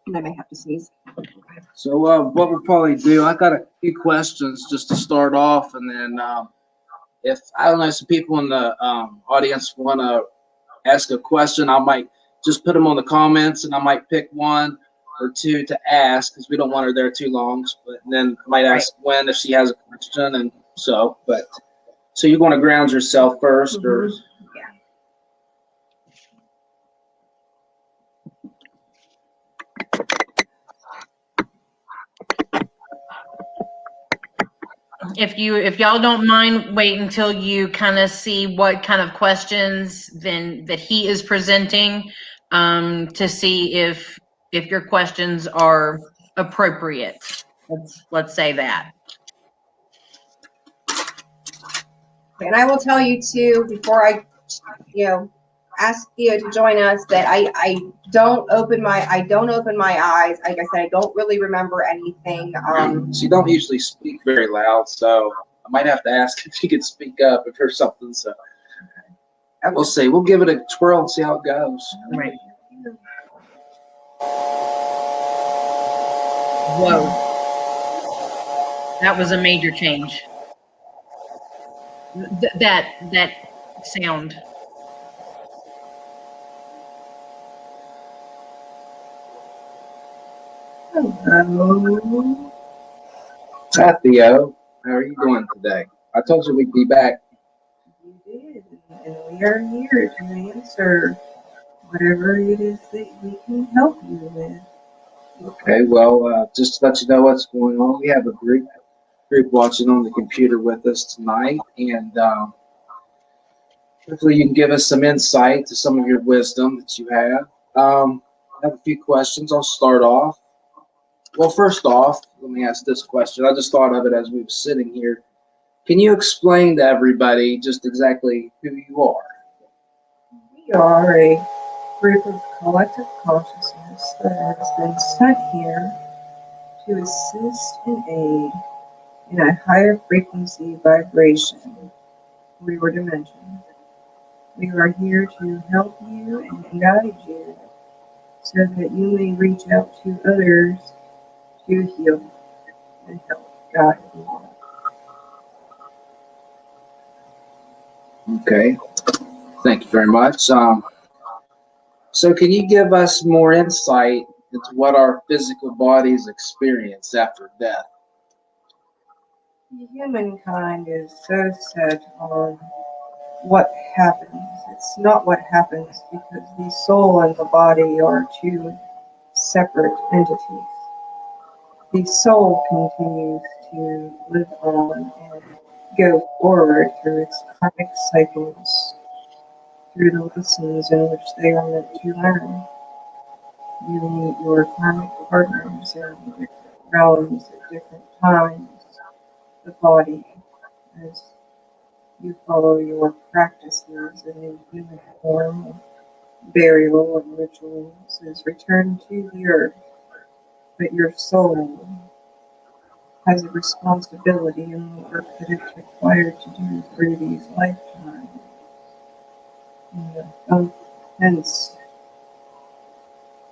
And I may have to sneeze. So what we'll probably do, I got a few questions just to start off, and then if I don't know, some people in the audience want to ask a question, I might just put them on the comments, and I might pick one or two to ask, because we don't want her there too long. But then I might ask Gwen if she has a question, and so. But so you're going to ground yourself first, or? If y'all don't mind, wait until you kind of see what kind of questions then that he is presenting, to see if your questions are appropriate. Let's say that. And I will tell you too, before I, ask Theo to join us, that I don't open my eyes. Like I said, I don't really remember anything. She don't usually speak very loud, so I might have to ask if she could speak up if there's something. So we'll see. We'll give it a twirl and see how it goes. Right. Whoa. That was a major change. That sound. Hello. Hi, Theo. How are you doing today? I told you we'd be back. You did, and we are here to answer whatever it is that we can help you with. Okay, well, just to let you know what's going on, we have a group watching on the computer with us tonight, and hopefully you can give us some insight to some of your wisdom that you have. I have a few questions. I'll start off. Well, first off, let me ask this question. I just thought of it as we were sitting here. Can you explain to everybody just exactly who you are? We are a group of collective consciousness that has been sent here to assist and aid in a higher frequency vibration for your dimension. We are here to help you and guide you so that you may reach out to others to heal and help guide you. Okay. Thank you very much. So can you give us more insight into what our physical bodies experience after death? Humankind is so set on what happens. It's not what happens because the soul and the body are two separate entities. The soul continues to live on and go forward through its karmic cycles, through the lessons in which they are meant to learn. You meet your karmic partners in different realms at different times. The body, as you follow your practices in the human form of burial and rituals, is returned to the earth, but your soul has a responsibility in the work that it's required to do through these lifetimes. Hence,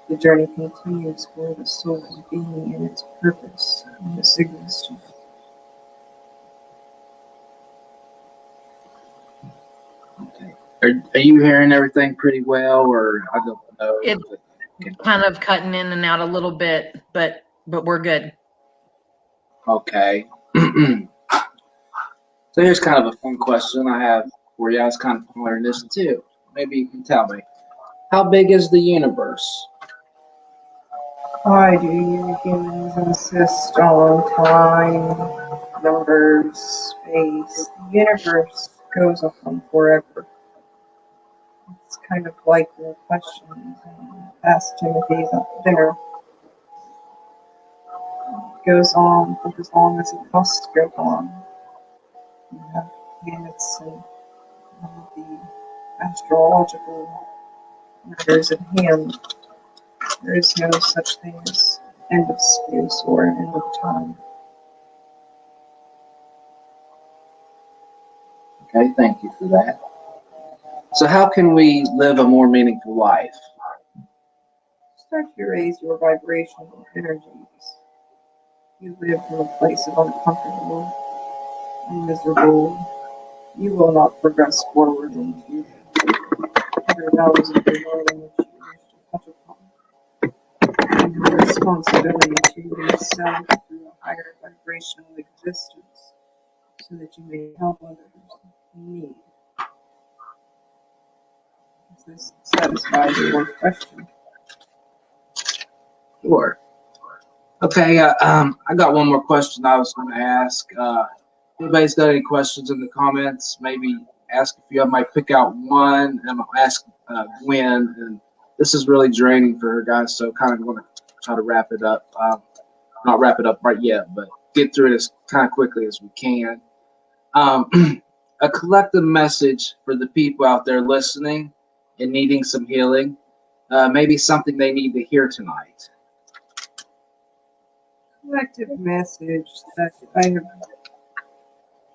the journey continues for the soul's being and its purpose in this existence. Okay. Are you hearing everything pretty well, or I don't know? It kind of cutting in and out a little bit, but we're good. Okay. So here's kind of a fun question I have for you. I was kind of pondering this too. Maybe you can tell me. How big is the universe? Why do you humans insist on time, numbers, space? The universe goes on forever. It's kind of like the questions in Ask Timothy's dinner. It goes on for as long as it must go on. You have planets and all of the astrological matters at hand. There is no such thing as end of space or end of time. Okay, thank you for that. So how can we live a more meaningful life? Start to raise your vibrational energies. You live from a place of uncomfortable and miserable. You will not progress forward into other realms of the world in which you wish to touch upon. You have a responsibility to yourself through a higher vibrational existence so that you may help others in need. Does this satisfy your question? Sure. Okay, I got one more question I was going to ask. Anybody's got any questions in the comments? Maybe ask a few. I might pick out one, and I'll ask Gwen. And this is really draining for her, guys, so kind of want to try to wrap it up. Not wrap it up right yet, but get through it as kind of quickly as we can. A collective message for the people out there listening and needing some healing. Maybe something they need to hear tonight. Collective message that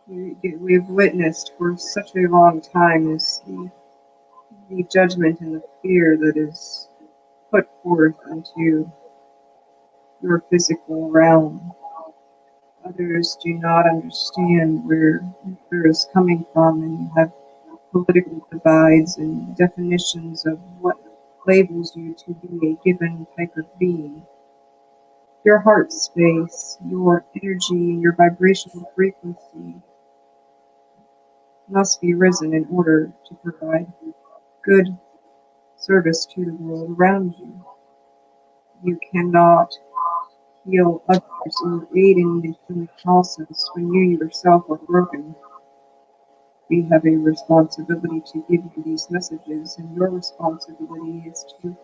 we've witnessed for such a long time is the judgment and the fear that is put forth into your physical realm. Others do not understand where fear is coming from, and you have political divides and definitions of what labels you to be a given type of being. Your heart space, your energy, and your vibrational frequency must be risen in order to provide good service to the world around you. You cannot heal others or aid in the healing process when you yourself are broken. We have a responsibility to give you these messages, and your responsibility is to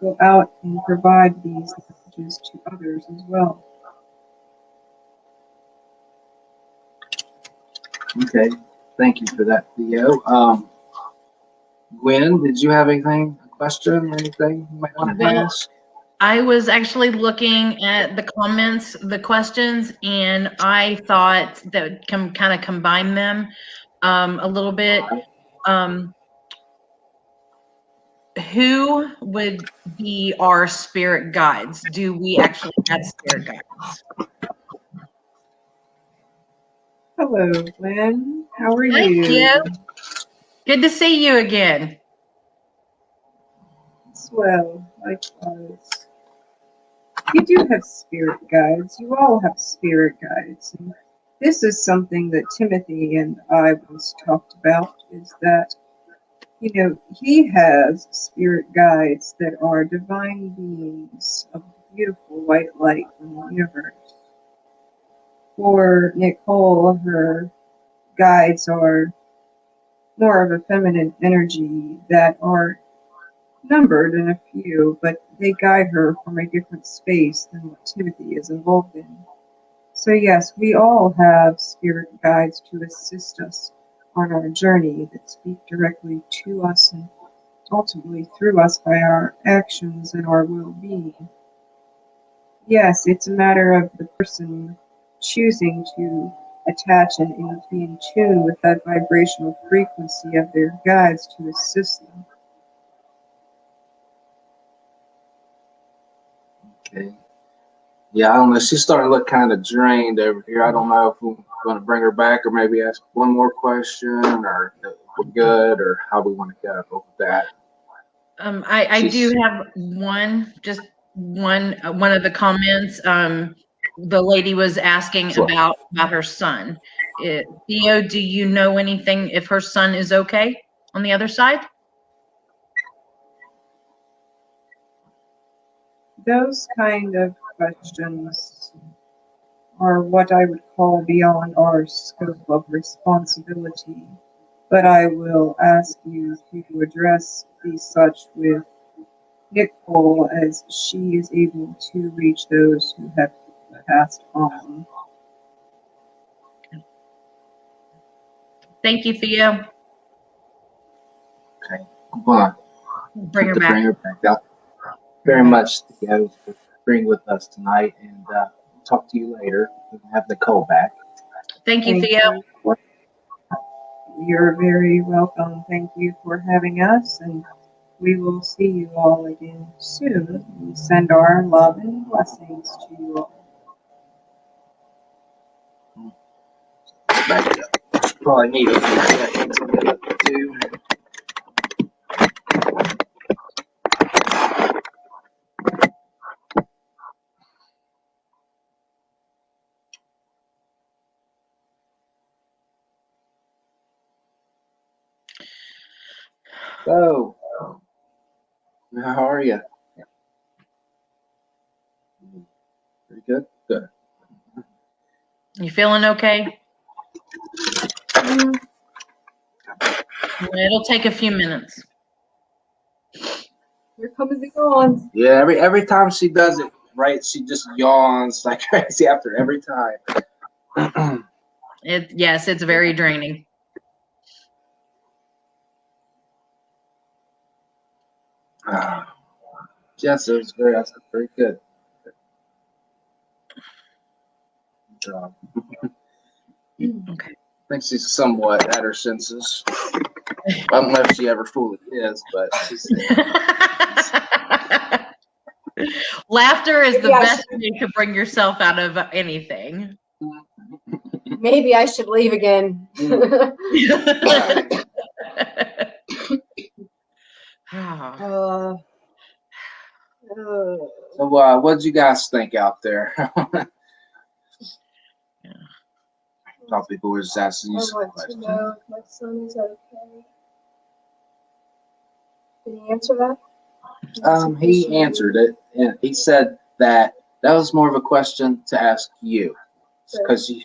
go out and provide these messages to others as well. Okay, thank you for that, Theo. Gwen, did you have anything, a question or anything you might want to ask? I was actually looking at the comments, the questions, and I thought that kind of combine them a little bit. Who would be our spirit guides? Do we actually have spirit guides? Hello, Gwen. How are Hi, you? Theo. Good to see you again. Swell, likewise. You do have spirit guides. You all have spirit guides. And this is something that Timothy and I once talked about, is that, you know, he has spirit guides that are divine beings of beautiful white light from the universe. For Nicole, her guides are more of a feminine energy that are numbered in a few, but they guide her from a different space than what Timothy is involved in. So yes, we all have spirit guides to assist us on our journey that speak directly to us and ultimately through us by our actions and our well-being. Yes, it's a matter of the person choosing to attach and be in tune with that vibrational frequency of their guides to assist them. Okay. Yeah, I don't know. She's starting to look kind of drained over here. I don't know if we're going to bring her back or maybe ask one more question, or if we're good, or how we want to go with that. I do have just one of the comments. The lady was asking Sure. about her son. Theo, do you know anything if her son is okay on the other side? Those kind of questions are what I would call beyond our scope of responsibility, but I will ask you to address these such with Nicole, as she is able to reach those who have passed on. Okay. Thank you, Theo. Okay. Come on. Bring her To back. bring her back up. Very much, Theo, for being with us tonight, and talk to you later. We'll have Nicole back. Thank you, Theo. You're very welcome. Thank you for having us, and we will see you all again soon. We send our love and blessings to you all. Back up. Probably need a few seconds to get up too. So, how are you? Pretty good? Good. You feeling okay? It'll take a few minutes. Here comes the yawns. Yeah, every time she does it, right, she just yawns like crazy after every time. Yes, it's very draining. Yes, it was that's very good. Good job. Okay. I think she's somewhat at her senses. I don't know if she ever fully is, but she's Laughter is the Maybe best way to bring yourself out of anything. Maybe I should leave again. So, what did you guys think out there? Thought people were just asking you some I want questions. to know if my son is okay. Did he answer that? He answered it, and he said that was more of a question to ask you, because you.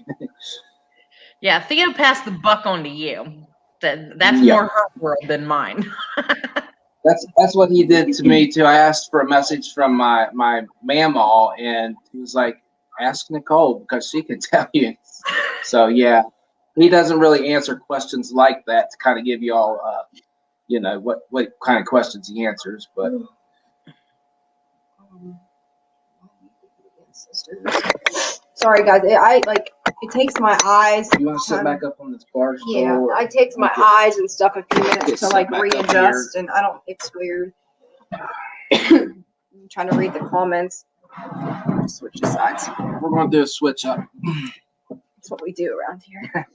Yeah, Theo passed the buck on to you. That's Yeah. more her world than mine. That's what he did to me too. I asked for a message from my mamaw, and he was like, "Ask Nicole because she can tell you." So yeah, he doesn't really answer questions like that to kind of give you all, what kind of questions he answers. But sisters. Sorry, guys. It takes my eyes. You want to sit back up on this bar stool? Yeah, it takes my eyes and stuff a few minutes to like readjust, and I don't. It's weird. I'm trying to read the comments. Switch the sides. We're going to do a switch up. That's what we do around here.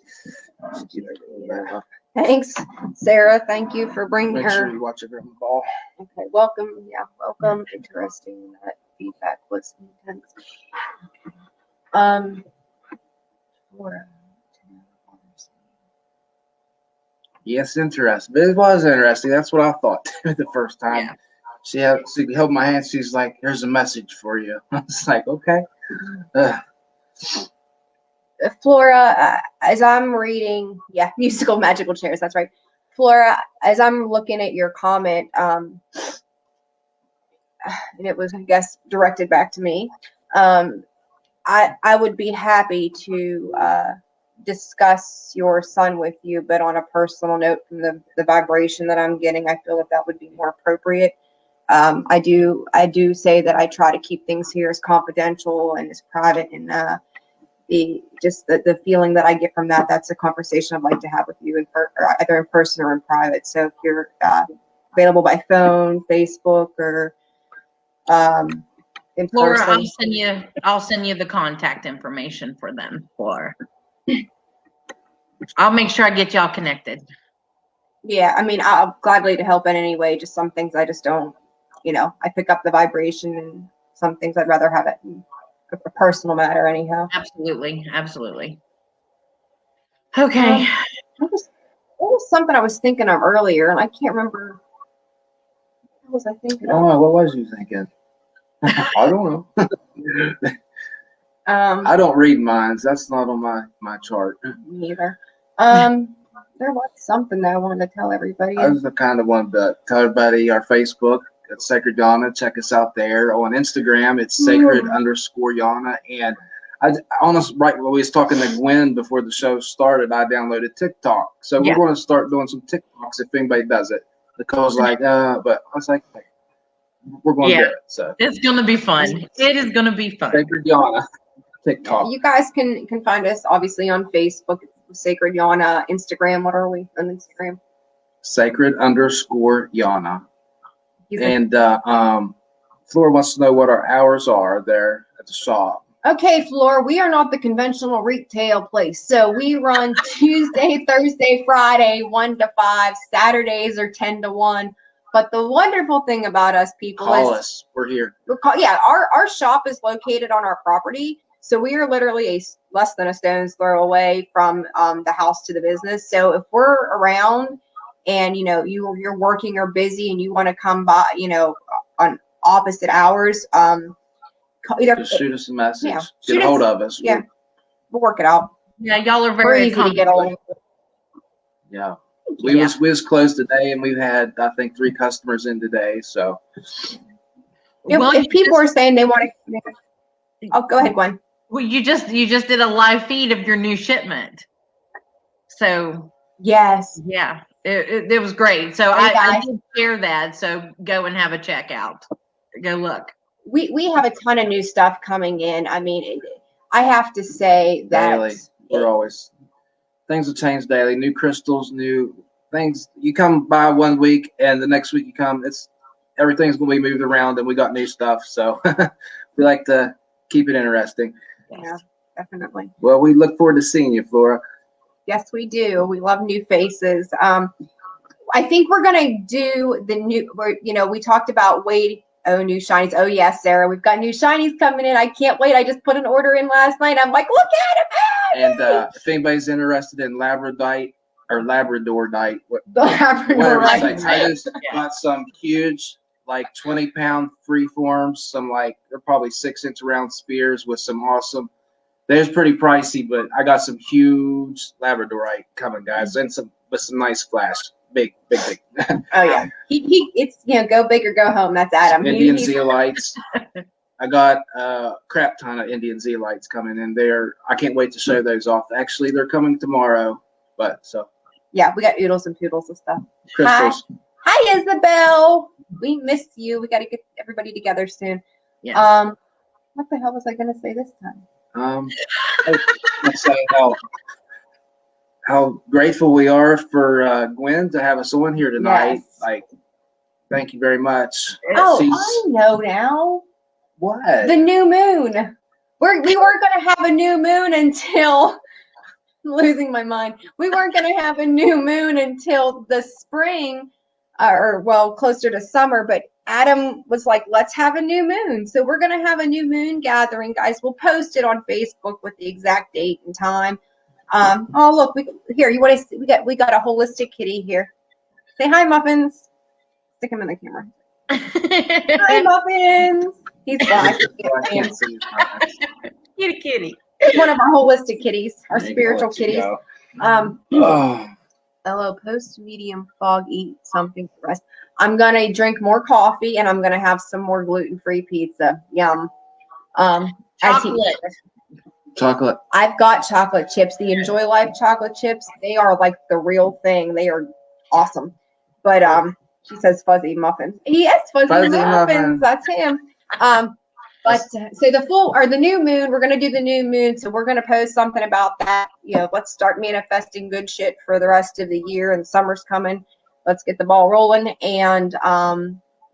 Thanks, Sarah. Thank you for bringing Make her. sure you watch it from the ball. Okay, welcome. Yeah, welcome. Interesting. That feedback was intense. Laura. Yes, interesting. It was interesting. That's what I thought the first time. Yeah. She held my hand. She's like, "Here's a message for you." I was like, "Okay." Flora, as I'm reading, musical magical chairs. That's right. Flora, as I'm looking at your comment, and it was, I guess, directed back to me. I would be happy to discuss your son with you, but on a personal note, from the vibration that I'm getting, I feel that would be more appropriate. I do say that I try to keep things here as confidential and as private, and the feeling that I get from that's a conversation I'd like to have with you either in person or in private. So if you're available by phone, Facebook, or in Laura, person. I'll send you the contact information for them, Laura. I'll make sure I get y'all connected. Yeah, I mean, I'll gladly to help in any way. Just some things I just don't, I pick up the vibration, and some things I'd rather have it in a personal matter anyhow. Absolutely. Absolutely. Okay. What was something I was thinking of earlier, and I can't remember. What was I thinking of? Oh, what was you thinking? I don't know. I don't read minds. That's not on my chart. Me either. There was something that I wanted to tell everybody. I was the kind of one to tell everybody our Facebook at Sacred Yana. Check us out there. On Instagram, it's sacred_Yana. And I honestly, right when we was talking to Gwen before the show started, I downloaded TikTok. So we're going to start doing some TikToks if anybody does it. Nicole's like, but I was like, we're going to do it. So it's going to be fun. It is going to be fun. Sacred Yana TikTok. You guys can find us obviously on Facebook, Sacred Yana. Instagram, what are we on Instagram? Sacred_Yana. And Flora wants to know what our hours are there at the shop. Okay, Flora, we are not the conventional retail place. So we run Tuesday, Thursday, Friday, 1 to 5. Saturdays are 10 to 1. But the wonderful thing about us people Call us. We're here. Our shop is located on our property. So we are literally less than a stone's throw away from the house to the business. So if we're around and, you're working or busy and you want to come by, on opposite hours, either just shoot us a message. Yeah, get a hold of us. Yeah, we'll work it out. Yeah, y'all are We're very easy to get along. Yeah. We was closed today, and we've had, I think, 3 customers in today. So if people are saying they want to, go ahead, Gwen. Well, you just did a live feed of your new shipment. So yes, yeah, it was great. So I did share that. So go and have a check out. Go look. We have a ton of new stuff coming in. I mean, I have to say that daily. We're always, things will change daily. New crystals, new things. You come by one week, and the next week you come, everything's going to be moved around, and we got new stuff. So we like to keep it interesting. Yeah, definitely. Well, we look forward to seeing you, Flora. Yes, we do. We love new faces. I think we're going to do the new, we talked about new shinies. Oh, yes, Sarah, we've got new shinies coming in. I can't wait. I just put an order in last night. I'm like, look at him. And if anybody's interested in Labradorite, I just got some huge, like 20-pound freeforms, some they're probably 6-inch round spears with some awesome. They're pretty pricey, but I got some huge Labradorite coming, guys, and some nice flash. Big. Oh yeah, it's go big or go home. That's Adam. Indian zeolites. I got a crap ton of Indian zeolites coming in there. I can't wait to show those off. Actually, they're coming tomorrow. Yeah, we got oodles and poodles and stuff. Crystals. Hi, Isabel. We miss you. We got to get everybody together soon. Yeah. What the hell was I going to say this time? Let's say how grateful we are for Gwen to have us on here tonight. Yes. Like, thank you very much. Oh, She's, I know now. what? The new moon. We weren't going to have a new moon until I'm losing my mind. We weren't going to have a new moon until the spring, or well, closer to summer. But Adam was like, "Let's have a new moon." So we're going to have a new moon gathering, guys. We'll post it on Facebook with the exact date and time. Oh, look, you want to see? We got a holistic kitty here. Say hi, Muffins. Stick him in the camera. Hi, Muffins. He's black. Kitty. He's one of our holistic kitties, our There you spiritual go, let you kitties. go. Oh, Hello, post medium fog, eat something for rest. I'm gonna drink more coffee and I'm gonna have some more gluten-free pizza. Yum. Chocolate. chocolate. I've got chocolate chips, the Enjoy Life chocolate chips. They are like the real thing. They are awesome. But she says fuzzy muffins. Yes, fuzzy muffins. That's him. But so the new moon, we're gonna do the new moon. So we're gonna post something about that. You know, let's start manifesting good shit for the rest of the year, and summer's coming. Let's get the ball rolling. And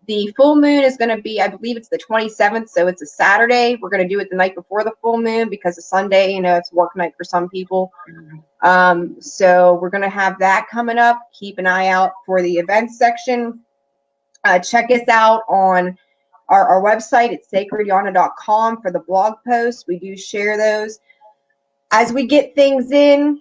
the full moon is gonna be, I believe it's the 27th, so it's a Saturday. We're gonna do it the night before the full moon because of Sunday, you know, it's work night for some people. So we're gonna have that coming up. Keep an eye out for the events section. Check us out on our website at sacredyana.com for the blog posts. We do share those. As we get things in,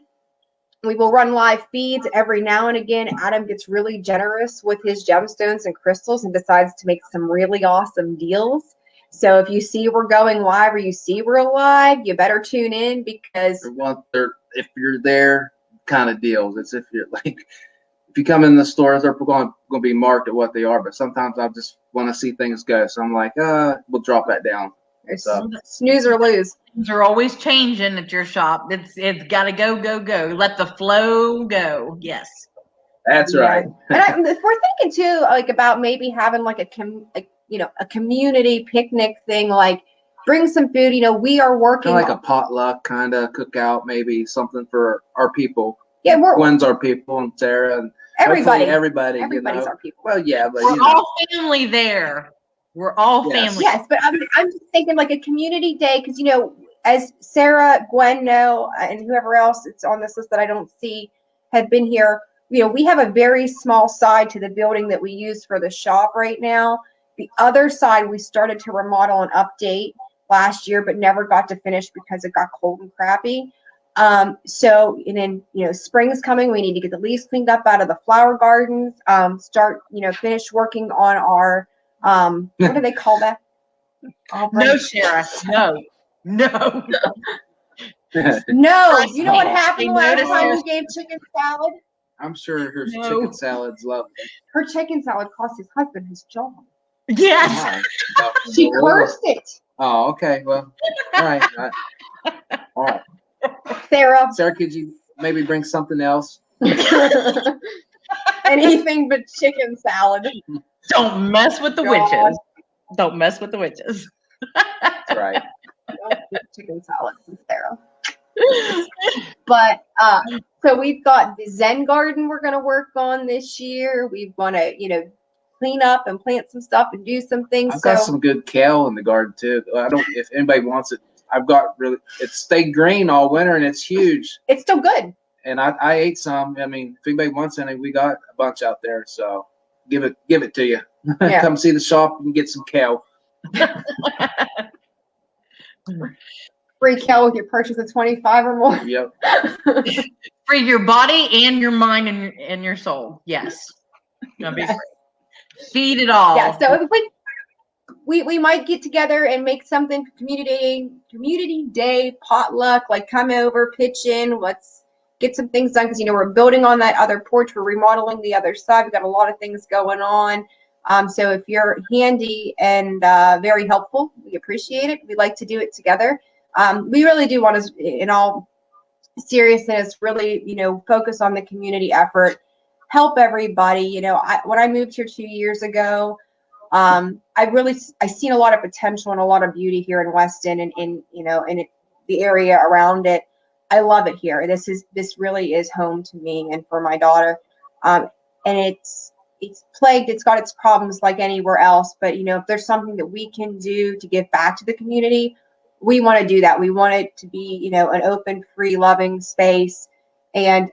we will run live feeds every now and again. Adam gets really generous with his gemstones and crystals and decides to make some really awesome deals. So if you see we're going live or you see we're live, you better tune in because if you're there kind of deals. It's if you're like, if you come in the stores, they're going to be marked at what they are. But sometimes I just want to see things go. So I'm like, we'll drop that down. So, snooze or lose. Things are always changing at your shop. It's got to go. Let the flow go. Yes. That's right. And we're thinking too, like about maybe having like a community picnic thing, like bring some food. You know, we are working like a potluck kind of cookout, maybe something for our people. Yeah, Gwen's our people, and Sarah, and everybody's our people. Well, yeah, but we're all family there. We're all family. Yes, but I'm just thinking like a community day because, you know, as Sarah, Gwen know, and whoever else it's on this list that I don't see have been here. You know, we have a very small side to the building that we use for the shop right now. The other side we started to remodel and update last year, but never got to finish because it got cold and crappy. So, and then, you know, spring's coming. We need to get the leaves cleaned up out of the flower gardens. Finish working on our what do they call that? No, Sarah. No. No. You know what happened the last time we gave chicken salad? I'm sure her chicken salad's lovely. Her chicken salad cost his husband his job. Yes. She cursed it. Oh, okay. Well, all right. All right. Sarah, could you maybe bring something else? Anything but chicken salad. Don't mess with the witches. Don't mess with the witches. That's right. Chicken salad from Sarah. But so we've got the Zen garden we're going to work on this year. We want to, you know, clean up and plant some stuff and do some things. I've got some good kale in the garden too. If anybody wants it, it's stayed green all winter and it's huge. It's still good. And I ate some. I mean, if anybody wants any, we got a bunch out there. So give it to you. Yeah. Come see the shop and get some kale. Free kale with your purchase of 25 or more. Yep. For your body and your mind and your soul. Yes. Yes. Feed it all. Yeah. So we might get together and make something community day potluck. Like come over, pitch in. Let's get some things done because, you know, we're building on that other porch. We're remodeling the other side. We've got a lot of things going on. So if you're handy and very helpful, we appreciate it. We like to do it together. We really do want to, in all seriousness, really, you know, focus on the community effort, help everybody. You know, when I moved here 2 years ago, I've seen a lot of potential and a lot of beauty here in Weston and in the area around it. I love it here. This really is home to me and for my daughter. And it's plagued. It's got its problems like anywhere else. But if there's something that we can do to give back to the community, we want to do that. We want it to be an open, free, loving space. And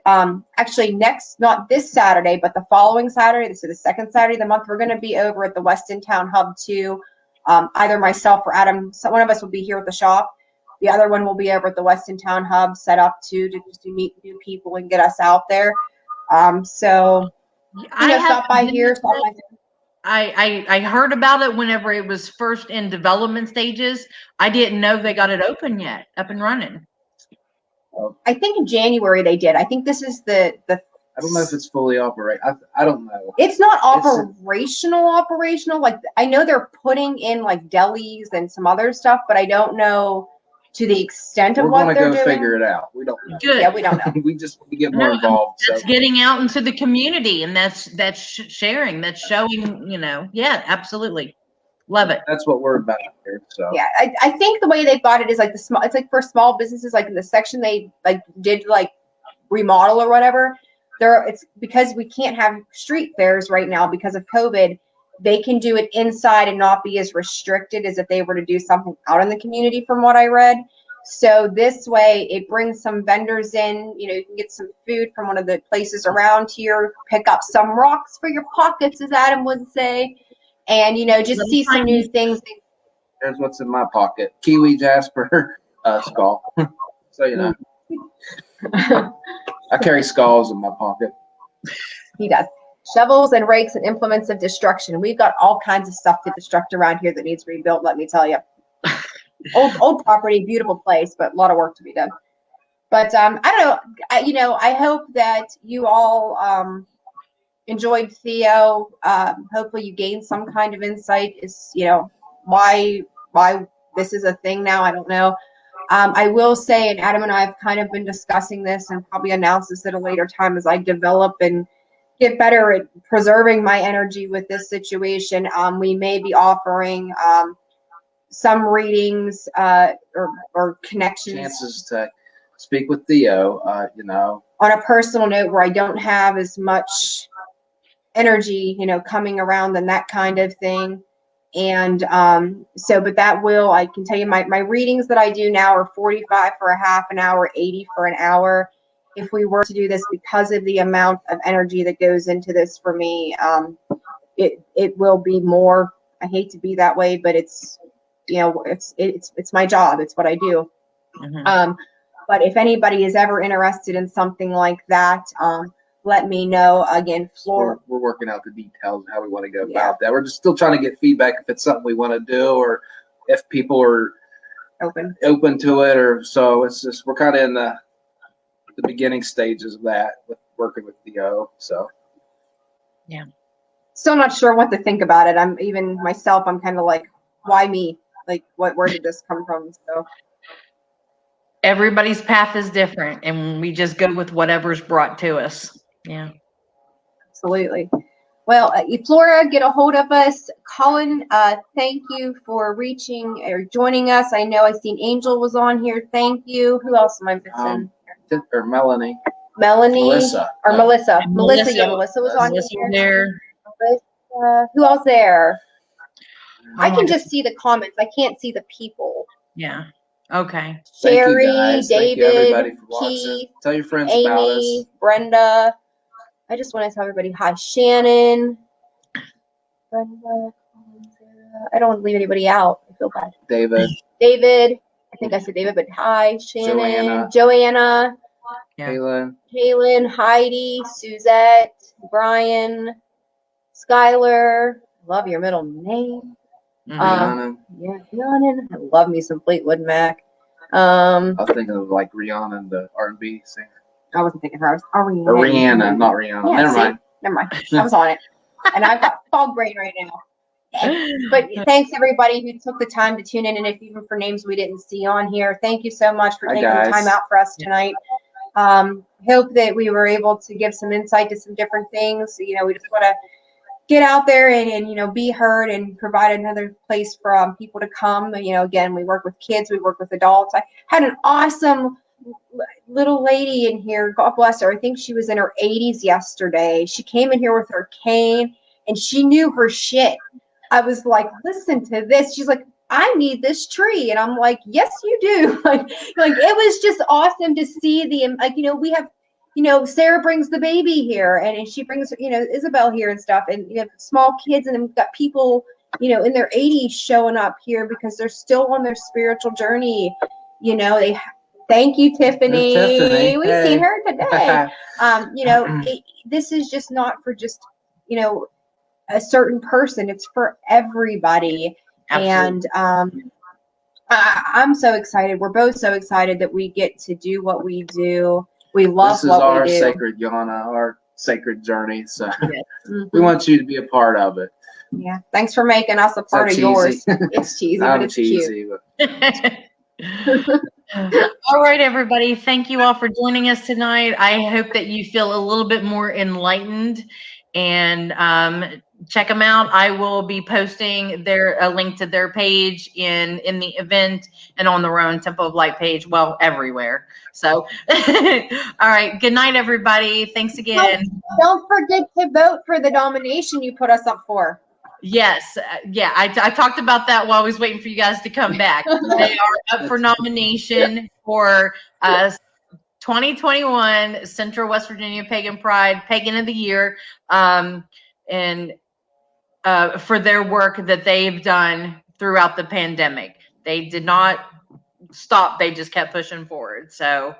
actually not this Saturday, but the following Saturday, so the second Saturday of the month, we're going to be over at the Weston Town Hub too. Either myself or Adam, one of us will be here at the shop. The other one will be over at the Weston Town Hub, set up to meet new people and get us out there. Stop by here. I heard about it whenever it was first in development stages. I didn't know they got it open yet, up and running. I think in January they did. I think this is the I don't know if it's fully operational. I don't know. It's not operational. Like, I know they're putting in like delis and some other stuff, but I don't know to the extent of what they're doing. We're going to go figure it out. We don't know. Good. Yeah, we don't know. we get more involved. That's getting out into the community, and that's sharing. That's showing. Yeah, absolutely. Love it. That's what we're about here. So yeah, I think the way they've got it is like it's like for small businesses, like in the section they did remodel or whatever. It's because we can't have street fairs right now because of COVID. They can do it inside and not be as restricted as if they were to do something out in the community, from what I read. So this way, it brings some vendors in. You can get some food from one of the places around here. Pick up some rocks for your pockets, as Adam would say. And, just see some new things. Here's what's in my pocket. Kiwi Jasper skull. So, I carry skulls in my pocket. He does. Shovels and rakes and implements of destruction. We've got all kinds of stuff to destruct around here that needs rebuilt, let me tell you. Old property, beautiful place, but a lot of work to be done. But I don't know. I hope that you all enjoyed Theo. Hopefully you gained some kind of insight as why this is a thing now. I don't know. I will say, and Adam and I have kind of been discussing this and probably announce this at a later time as I develop and get better at preserving my energy with this situation. We may be offering some readings or connections. Chances to speak with Theo, on a personal note where I don't have as much energy, coming around and that kind of thing. And but I can tell you my readings that I do now are 45 for a half an hour, 80 for an hour. If we were to do this, because of the amount of energy that goes into this for me, it will be more. I hate to be that way, but it's my job. It's what I do. Mm-hmm. But if anybody is ever interested in something like that, let me know. Again, we're working out the details of how we want to go about that. We're just still trying to get feedback if it's something we want to do or if people are open to it, or so. It's just we're kind of in the beginning stages of that with working with Theo. So yeah, still not sure what to think about it. I'm kind of like, why me? Like, where did this come from? So everybody's path is different, and we just go with whatever's brought to us. Yeah, absolutely. Well, Flora, get a hold of us. Colin, thank you for reaching or joining us. I know I've seen Angel was on here. Thank you. Who else am I missing? Or Melanie. Melissa. Or Melissa. Melissa. Yeah, Melissa was on here. Melissa. Who else there? I can just see the comments. I can't see the people. Yeah. Okay. Sherry, David, Thank you everybody for Keith, tell your friends Amy, about us. Brenda. I just want to tell everybody hi. Shannon. Brenda. I don't want to leave anybody out. I feel bad. David. I think I said David, but hi. Shannon. Joanna. Yeah. Kaylin. Heidi. Suzette. Brian. Skylar. Love your middle name. Rihanna. Rihanna. I love me some Fleetwood Mac. I was thinking of like Rihanna, the R&B singer. I wasn't thinking of her. Rihanna, not Rihanna. Yeah, Never mind. I was on it. And I've got fog brain right now. But thanks everybody who took the time to tune in, and if even for names we didn't see on here, thank you so much for taking the time out for us tonight. Hope that we were able to give some insight to some different things. We just want to get out there and be heard and provide another place for people to come. Again, we work with kids, we work with adults. I had an awesome little lady in here, God bless her. I think she was in her 80s yesterday. She came in here with her cane and she knew her shit. I was like, listen to this. She's like, I need this tree. And I'm like, yes, you do. like it was just awesome to see we have, Sarah brings the baby here and she brings, Isabel here and stuff. And you have small kids and then we've got people, in their 80s showing up here because they're still on their spiritual journey. Thank you, Tiffany. Tiffany. We've Hey. seen her today. This is just not for just, a certain person. It's for everybody. Absolutely. And I'm so excited. We're both so excited that we get to do what we do. We love this is what our we do. sacred Yana, our sacred journey. So Mm-hmm. we want you to be a part of it. Yeah. Thanks for making us a part of cheesy? yours. It's cheesy, but I'm it's cheesy, cute. All right, everybody. Thank you all for joining us tonight. I hope that you feel a little bit more enlightened, and check them out. I will be posting a link to their page in the event and on the Rowan Temple of Light page. Well, everywhere. So, all right. Good night, everybody. Thanks again. Don't forget to vote for the nomination you put us up for. Yes. Yeah. I talked about that while I was waiting for you guys to come back. They are up for nomination for 2021 Central West Virginia Pagan Pride Pagan of the Year, and for their work that they've done throughout the pandemic. They did not stop. They just kept pushing forward. So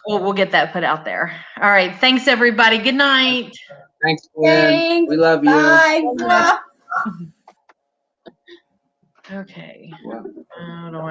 we'll get that put out there. All right. Thanks, everybody. Good night. Thanks, Gwen. We love you. Bye. Okay. Well, I don't